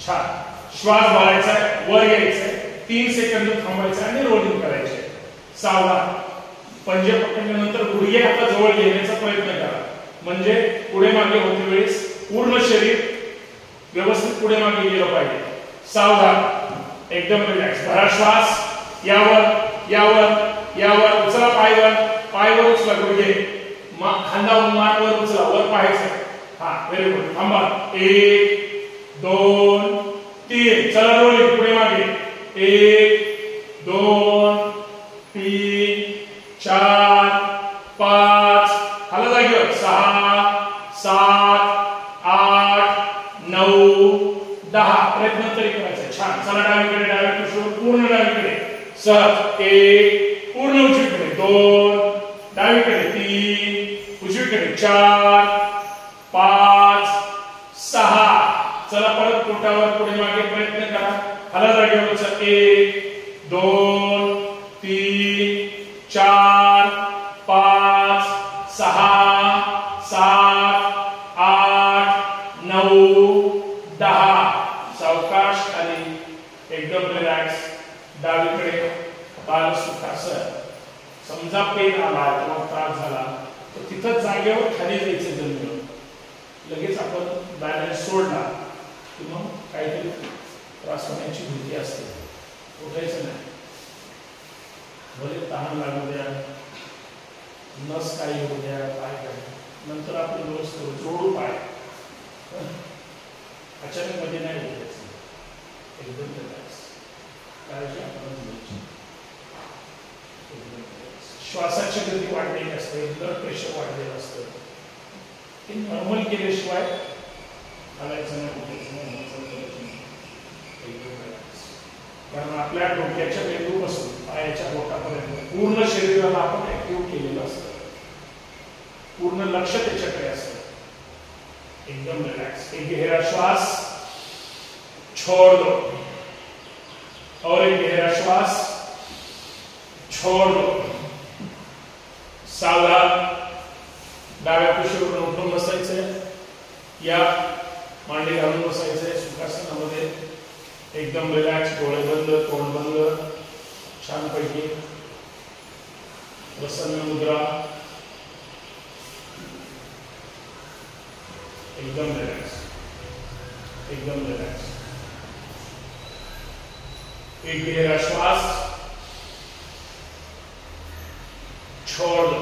छान. श्वास भरायचा आहे, वर यायचंय. 3 सेकंद थांबायचं आणि रोलिंग करायचे. सावधान. पंजे पकडल्यानंतर गुडघे हाता जवळ घेण्याचा प्रयत्न करा. म्हणजे पुढे मागे होते वेळेस पूर्ण शरीर व्यवस्थित पुढे मागे गेलं पाहिजे. सावधान. एकदम रिलॅक्स. भरा श्वास. यावर यावर यावर. उचला पायवर. पाय वर उचला गुडघे खांदा मान वर उचला वर पाहायचं हा व्हेरी गुड थांबा 1 2 3 चला रोलिंग पुढे मागे 1 2 3 4 5 हाला जागेवर 6 7 8 9 10 प्रयत्न तरी करायचा छान चला डावीकडे डाव्या कुशीवर पूर्ण डावीकडे सहज 1 पूर्ण उजवीकडे 2 डावीकडे 3 उजवीकडे 4 5 6 चला परत पोटावर पुढे मागे प्रयत्न करा हाला जागेवर 1 2 3 4 5 6 7 8 9 10 सावकाश खाली एकदम रिलॅक्स डावीकडे बाल सुखासन समजा पेन आला किंवा त्रास झाला तर तिथं जागेवर खाली जायचं जमीन लगेच आपण बॅलन्स सोडला की मग काहीतरी त्रास होण्याची भीती असते उठायचं नाही भले तहान लागू द्या नस काही होऊ द्या पाय काय नंतर आपण व्यवस्थित जोडू पाय अचानक मध्ये नाही उठायचं एकदम रिलॅक्स काळजी आपण घ्यायची श्वासाची गती वाढलेली असते ब्लड प्रेशर वाढलेलं असतं ते नॉर्मल केल्याशिवाय हालायचं नाही कारण आपल्या डोक्याच्या मेंदूपासून पायाच्या बोटापर्यंत पूर्ण शरीराला आपण ऍक्टिव्ह केलेलं असतं पूर्ण लक्ष त्याच्याकडे असतं एकदम रिलॅक्स एक गहरा श्वास छोड़ दो और एक गहरा श्वास छोड़ दो सावधान डाव्या कुशीवर उठून बसायचंय या मांडी घालून बसायचंय सुखासनामध्ये एकदम रिलॅक्स डोळे बंद तोंड बंद छानपैकी प्रसन्न मुद्रा एकदम रिलॅक्स एकदम रिलॅक्स एक गहरा श्वास छोड़ दो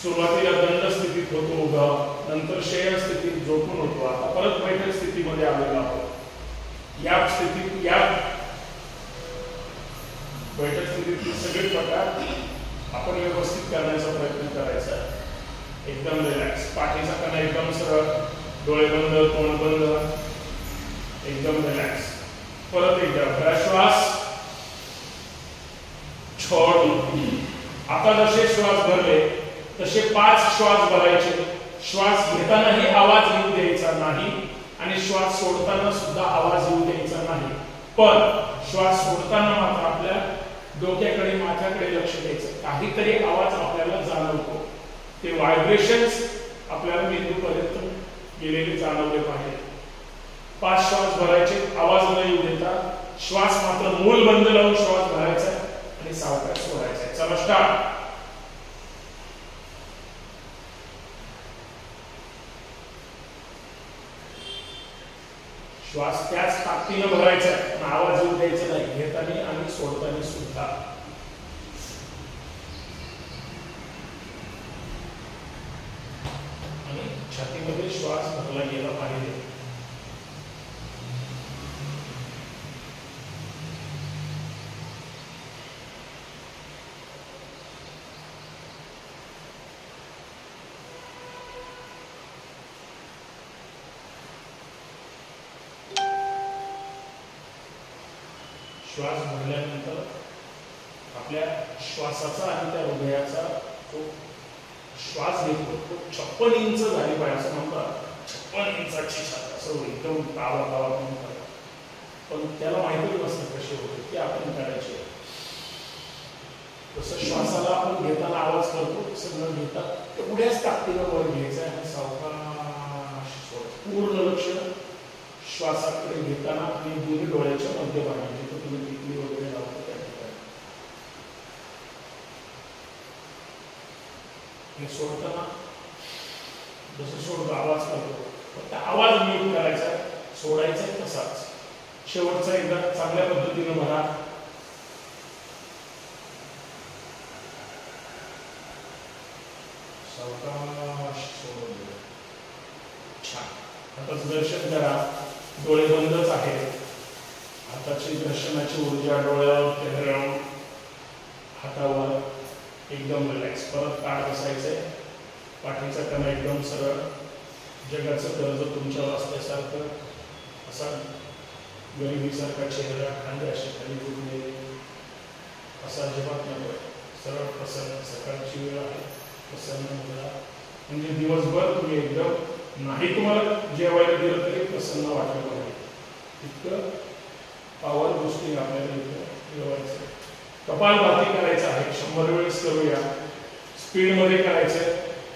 सुरुवातीला दंड स्थितीत होतो उभा नंतर शयन स्थितीत झोपून होतो आता परत बैठक स्थितीमध्ये आलेलो आहोत या स्थितीत या बैठक स्थितीतील सगळे प्रकार आपण व्यवस्थित करण्याचा प्रयत्न करायचा एकदम रिलॅक्स पाठीचा कणा एकदम सरळ डोळे बंद तोंड बंद एकदम रिलॅक्स परत एकदा भरा श्वास छोड़ आता जसे श्वास भरले तसे 5 श्वास भरायचे श्वास घेतानाही आवाज येऊ द्यायचा नाही आणि श्वास सोडताना सुद्धा आवाज येऊ द्यायचा नाही पण श्वास सोडताना मात्र आपल्या डोक्याकडे माथ्याकडे लक्ष द्यायचं काहीतरी आवाज आपल्याला जाणवतो ते व्हायब्रेशन्स आपल्याला मेंदूपर्यंत गेलेले जाणवले पाहिजे 5 श्वास भरायचे आवाज न येऊ देता श्वास मात्र मूल बंद लावून श्वास भरायचा आणि सावकाश सोडायचा चला स्टार्ट श्वास त्याच ताकदीने भरायचा पण आवाज येऊ द्यायचा नाही घेताना आणि सोडताना सुद्धा आणि छातीमध्ये श्वास भरला गेला पाहिजे श्वास भरल्यानंतर आपल्या श्वासाचा आणि त्या हृदयाचा तो श्वास घेतो तो 56 इंच झाली पाहिजे असं म्हणतात 56 इंचाची छाती असं एकदम तावा म्हणतात पण त्याला माहिती नसतं कशी होते ते आपण करायचे जसं श्वासाला आपण घेताना आवाज करतो तसं न घेता एवढ्याच ताकदीनं वर घ्यायचं आणि सावकाश पूर्ण लक्ष श्वासाकडे घेताना आणि दोन्ही डोळ्याच्या मध्यभागी जिथे तुम्ही टिकली वगैरे लावतो त्या ठिकाणी हे सोडताना जसं सोडतो आवाज करतो फक्त आवाज म्यूट करायचा सोडायचा तसाच शेवटचा एकदा चांगल्या पद्धतीने भरा सावकाश सोडून द्या. छान. आता दर्शन करा. डोळे बंदच आहेत. हाताची दर्शनाची ऊर्जा डोळ्यावर चेहऱ्यावर हातावर एकदम रिलॅक्स. परत ताट बसायचंय. पाठीचा कणा एकदम सरळ. जगाचं कर्ज तुमच्यावर असल्यासारखं असा गरिबीसारखा चेहरा, खांदे असे खाली झुकले असा अजिबात नको. सरळ प्रसन्न. सकाळची वेळ आहे. प्रसन्न मुलगा म्हणजे दिवसभर तुम्ही एकदम नाही तुम्हाला जेवायला दिलं तरी प्रसन्न वाटलं पाहिजे. इतकं पावर गोष्टी आपल्याला इथं जेवायचं. कपालभाती करायचं आहे. 100 वेळेस करूया. स्पीडमध्ये करायचं.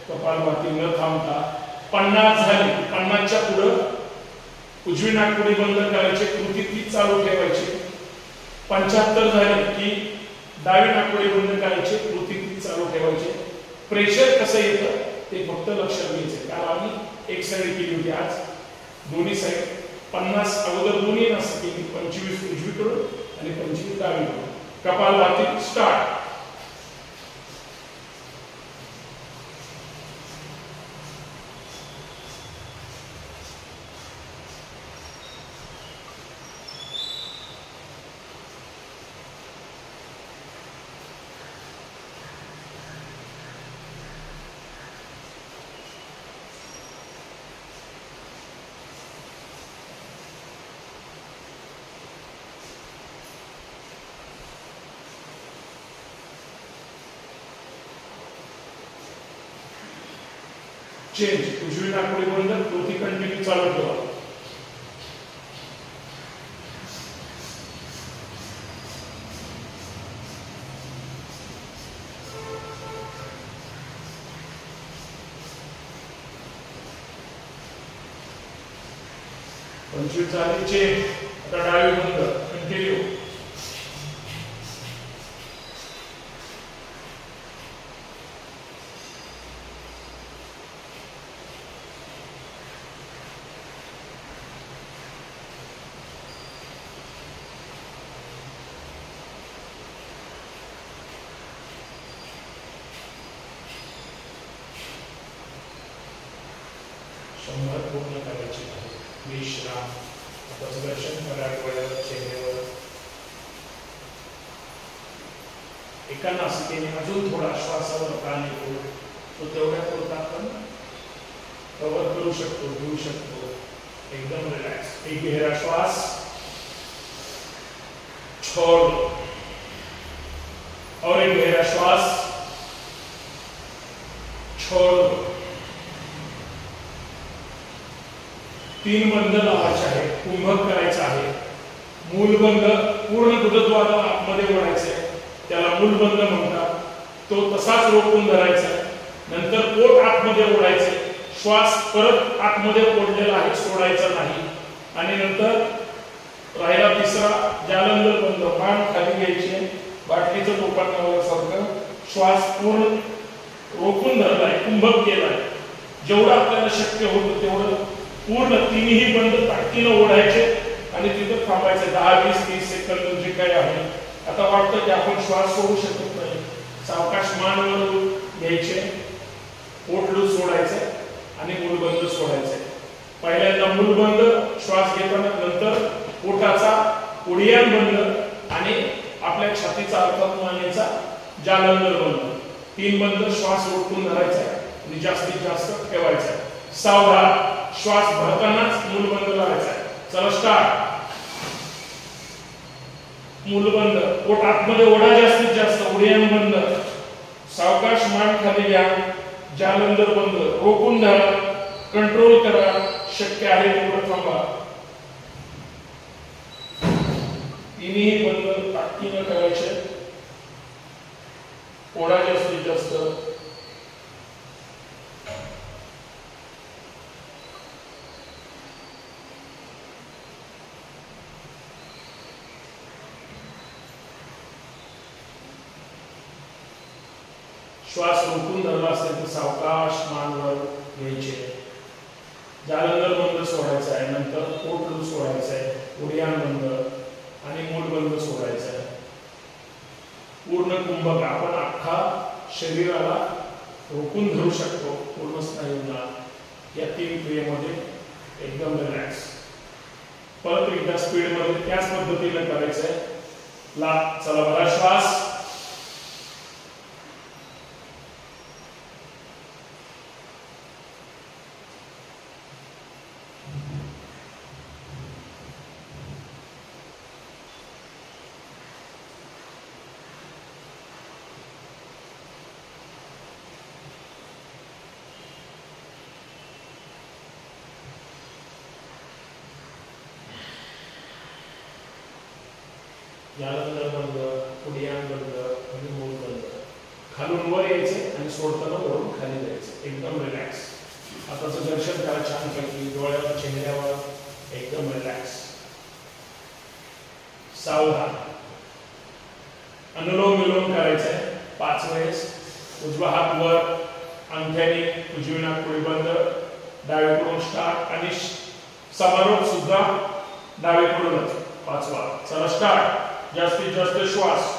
कपालभाती न थांबता 50 झाली. 50च्या पुढं उजवी नाकपुडी बंद करायची. कृती ती चालू ठेवायची. 75 झाली की डावी नाकपुडी बंद करायची. कृती ती चालू ठेवायची. प्रेशर कसं येतं ते फक्त लक्षात घ्यायचं. कारण आम्ही एक साईड केली होती आज. दोन्ही साईड 50 अगोदर दोन्ही नसतं केली. 25 उजवीकडून आणि 25 डावीकडून. कपालभाती स्टार्ट. चेंज. उजवी नाकपुडी बंद. कृती कंटिन्यू चालू ठेवा. पंचवीस झाले. चेंज. आता डावी बंद. कंटिन्यू. शंभर पूर्ण करायची आहे. विश्राम. आता दर्शन करा डोळ्यावर चेहऱ्यावर. एका नासिकेने अजून थोडा श्वासावर ताण येतो. तो तेवढ्या पुरता आपण कव्हर करू शकतो, घेऊ शकतो. एकदम रिलॅक्स. एक गहरा श्वास छोड़ और एक गहरा श्वास छोड़. 3 बंद लावायचे आहे. कुंभक करायचं आहे. मूलबंद पूर्ण गुदद्वार आतमध्ये ओढायचं आहे. त्याला मूलबंद म्हणतात. तो तसाच रोखून धरायचा. नंतर पोट आतमध्ये ओढायचे. श्वास परत आतमध्ये ओढलेला आहे, सोडायचा नाही. आणि नंतर राहिला तिसरा जालंधर बंद. मान खाली घ्यायची. बाटलीचं टोपण लावल्यासारखं श्वास पूर्ण रोखून धरलाय, कुंभक केलाय. जेवढं आपल्याला शक्य होतं तेवढं पूर्ण तिन्ही बंद ताकदीनं ओढायचे आणि तिथं थांबायचे. 10, 20, 30 सेकंद जे काही आहे. आता वाटतं की आपण श्वास सोडू शकत नाही. सावकाश मान वर घ्यायचे. पोट लूज सोडायचं आणि मूलबंद सोडायचे. पहिल्यांदा मूलबंद श्वास घेताना, नंतर पोटाचा उडियान बंद आणि आपल्या छातीचा अर्थात मानेचा जालंधर बंद. 3 बंद श्वास रोखून धरायचा आणि जास्तीत जास्त ठेवायचा. सावधान. श्वास भरतानाच मूलबंद लावायचा. चला स्टार्ट. मूलबंद. पोट आतमध्ये ओढा जास्तीत जास्त. उडियान बंद. सावकाश मान खाली घ्या. जालंधर बंद. रोखून धरा. कंट्रोल करा. शक्य आहे तेवढं थांबा. तिन्ही बंद ताकदीनं करायचे. ओढा जास्तीत जास्त. श्वास रोखून धरला असेल तर सावकाश मानवर घ्यायचे. जालंधर बंद सोडायचा आहे. नंतर पोट लूज सोडायचं आहे. उडियान बंद आणि मूलबंद सोडायचं आहे. पूर्ण कुंभक. आपण अख्खा शरीराला रोखून धरू शकतो पूर्ण स्नायूंना. या 3 क्रियेमध्ये एकदम रिलॅक्स. परत एकदा स्पीड मध्ये त्याच पद्धतीने करायचंय. चला बरा श्वास. यानंतर बंद, पुढे बंद आणि मूळ बंद. खालून वर यायचे आणि सोडताना वरून खाली जायचं. एकदम रिलॅक्स. आताचं दर्शन करा छानपैकी. डोळ्यावर, चेहऱ्यावर एकदम रिलॅक्स. सावधान. अनुलोम विलोम करायचंय 5 वेळेस. उजवा हात वर, अंगठ्याने उजवी नाकपुडी बंद, डावीकडून स्टार्ट आणि समारोप सुद्धा डावीकडूनच 5वा. चला स्टार्ट. जास्तीत जास्त श्वास.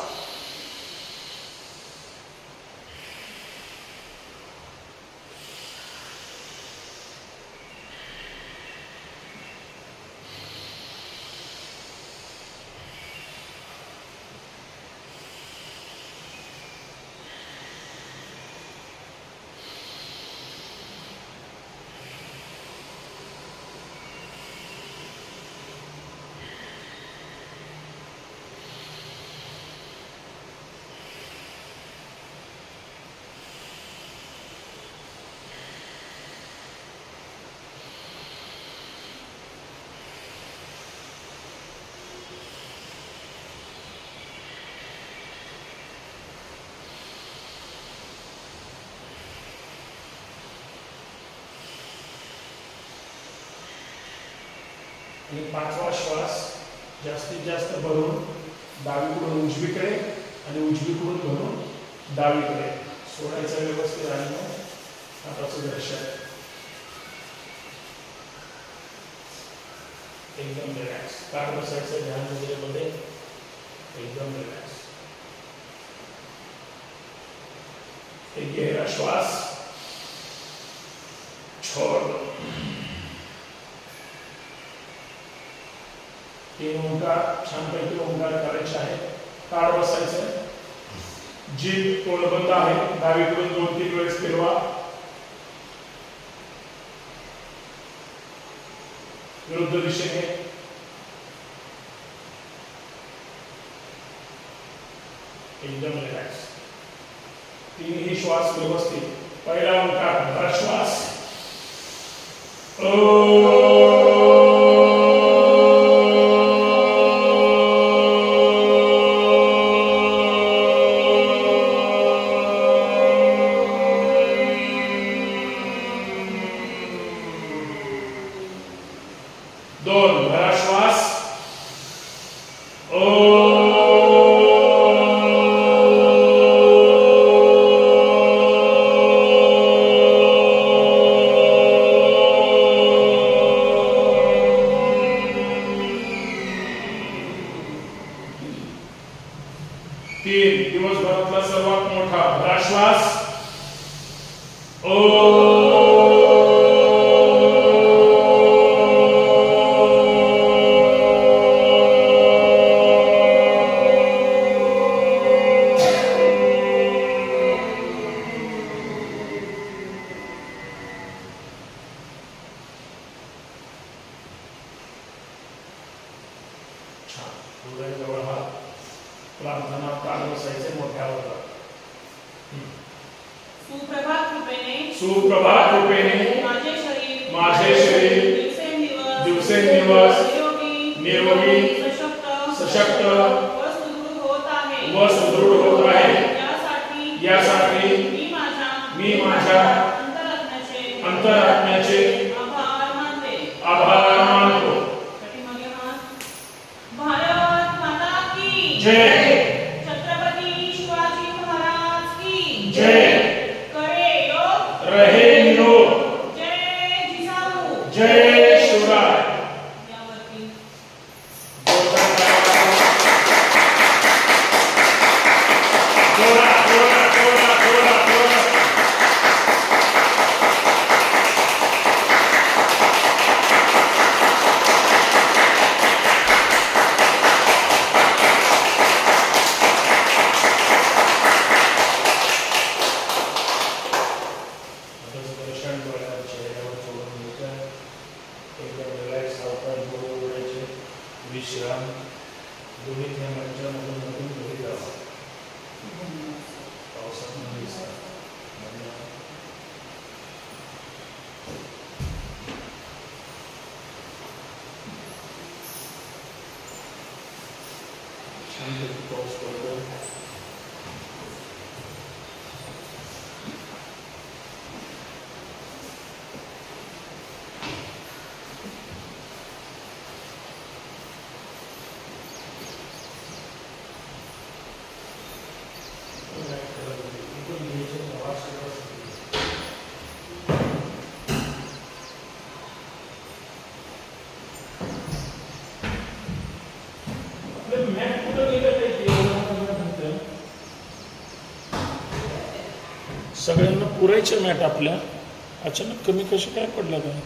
आणि 5वा श्वास जास्तीत जास्त भरून डावीकडून उजवीकडे आणि उजवीकडून भरून डावीकडे सोडायचं व्यवस्थित. आणि मग आताचं दर्शन एकदम रिलॅक्स. काढ बसायचं ध्यान मुद्रेमध्ये. एकदम रिलॅक्स. एक गहरा श्वास छोड़ दो. 3 ओंकार छानपैकी ओंकार करायचे आहे. काढ बसायचं. जीभ तोंड बंद आहे. डावीकडून 2-3 वेळेस फिरवा. विरुद्ध दिशेने. एकदम रिलॅक्स. 3ही श्वास व्यवस्थित. पहिला ओंकार भरा श्वास. दिवसभरातला सर्वात मोठा भरा श्वास. प्रार्थना काल बसायचे मोठ्या होता. सुप्रभात रूपेने माझे शरीर दिवसेंदिवस निरोगी सशक्त व सुदृढ होत आहे. यासाठी मी माझ्या अंतरात्म्याचे आभार मानतो. जय. जय शिवराय. जोरा जोरा जोरा जोरा जोरा. क्षण डोळ्यावर चेहऱ्यावर सोडून घ्यायचा. एकदम रिलॅक्स सावकाश डोळे उघडायचे. विश्राम. दोन्ही थेंबांच्या मधून मधून घरी जावा. पावसात न दिसता. शांतपणे पाऊस पडतो. सगळ्यांना पुरायचे मॅट आपल्या अचानक कमी कसे काय पडलं काय.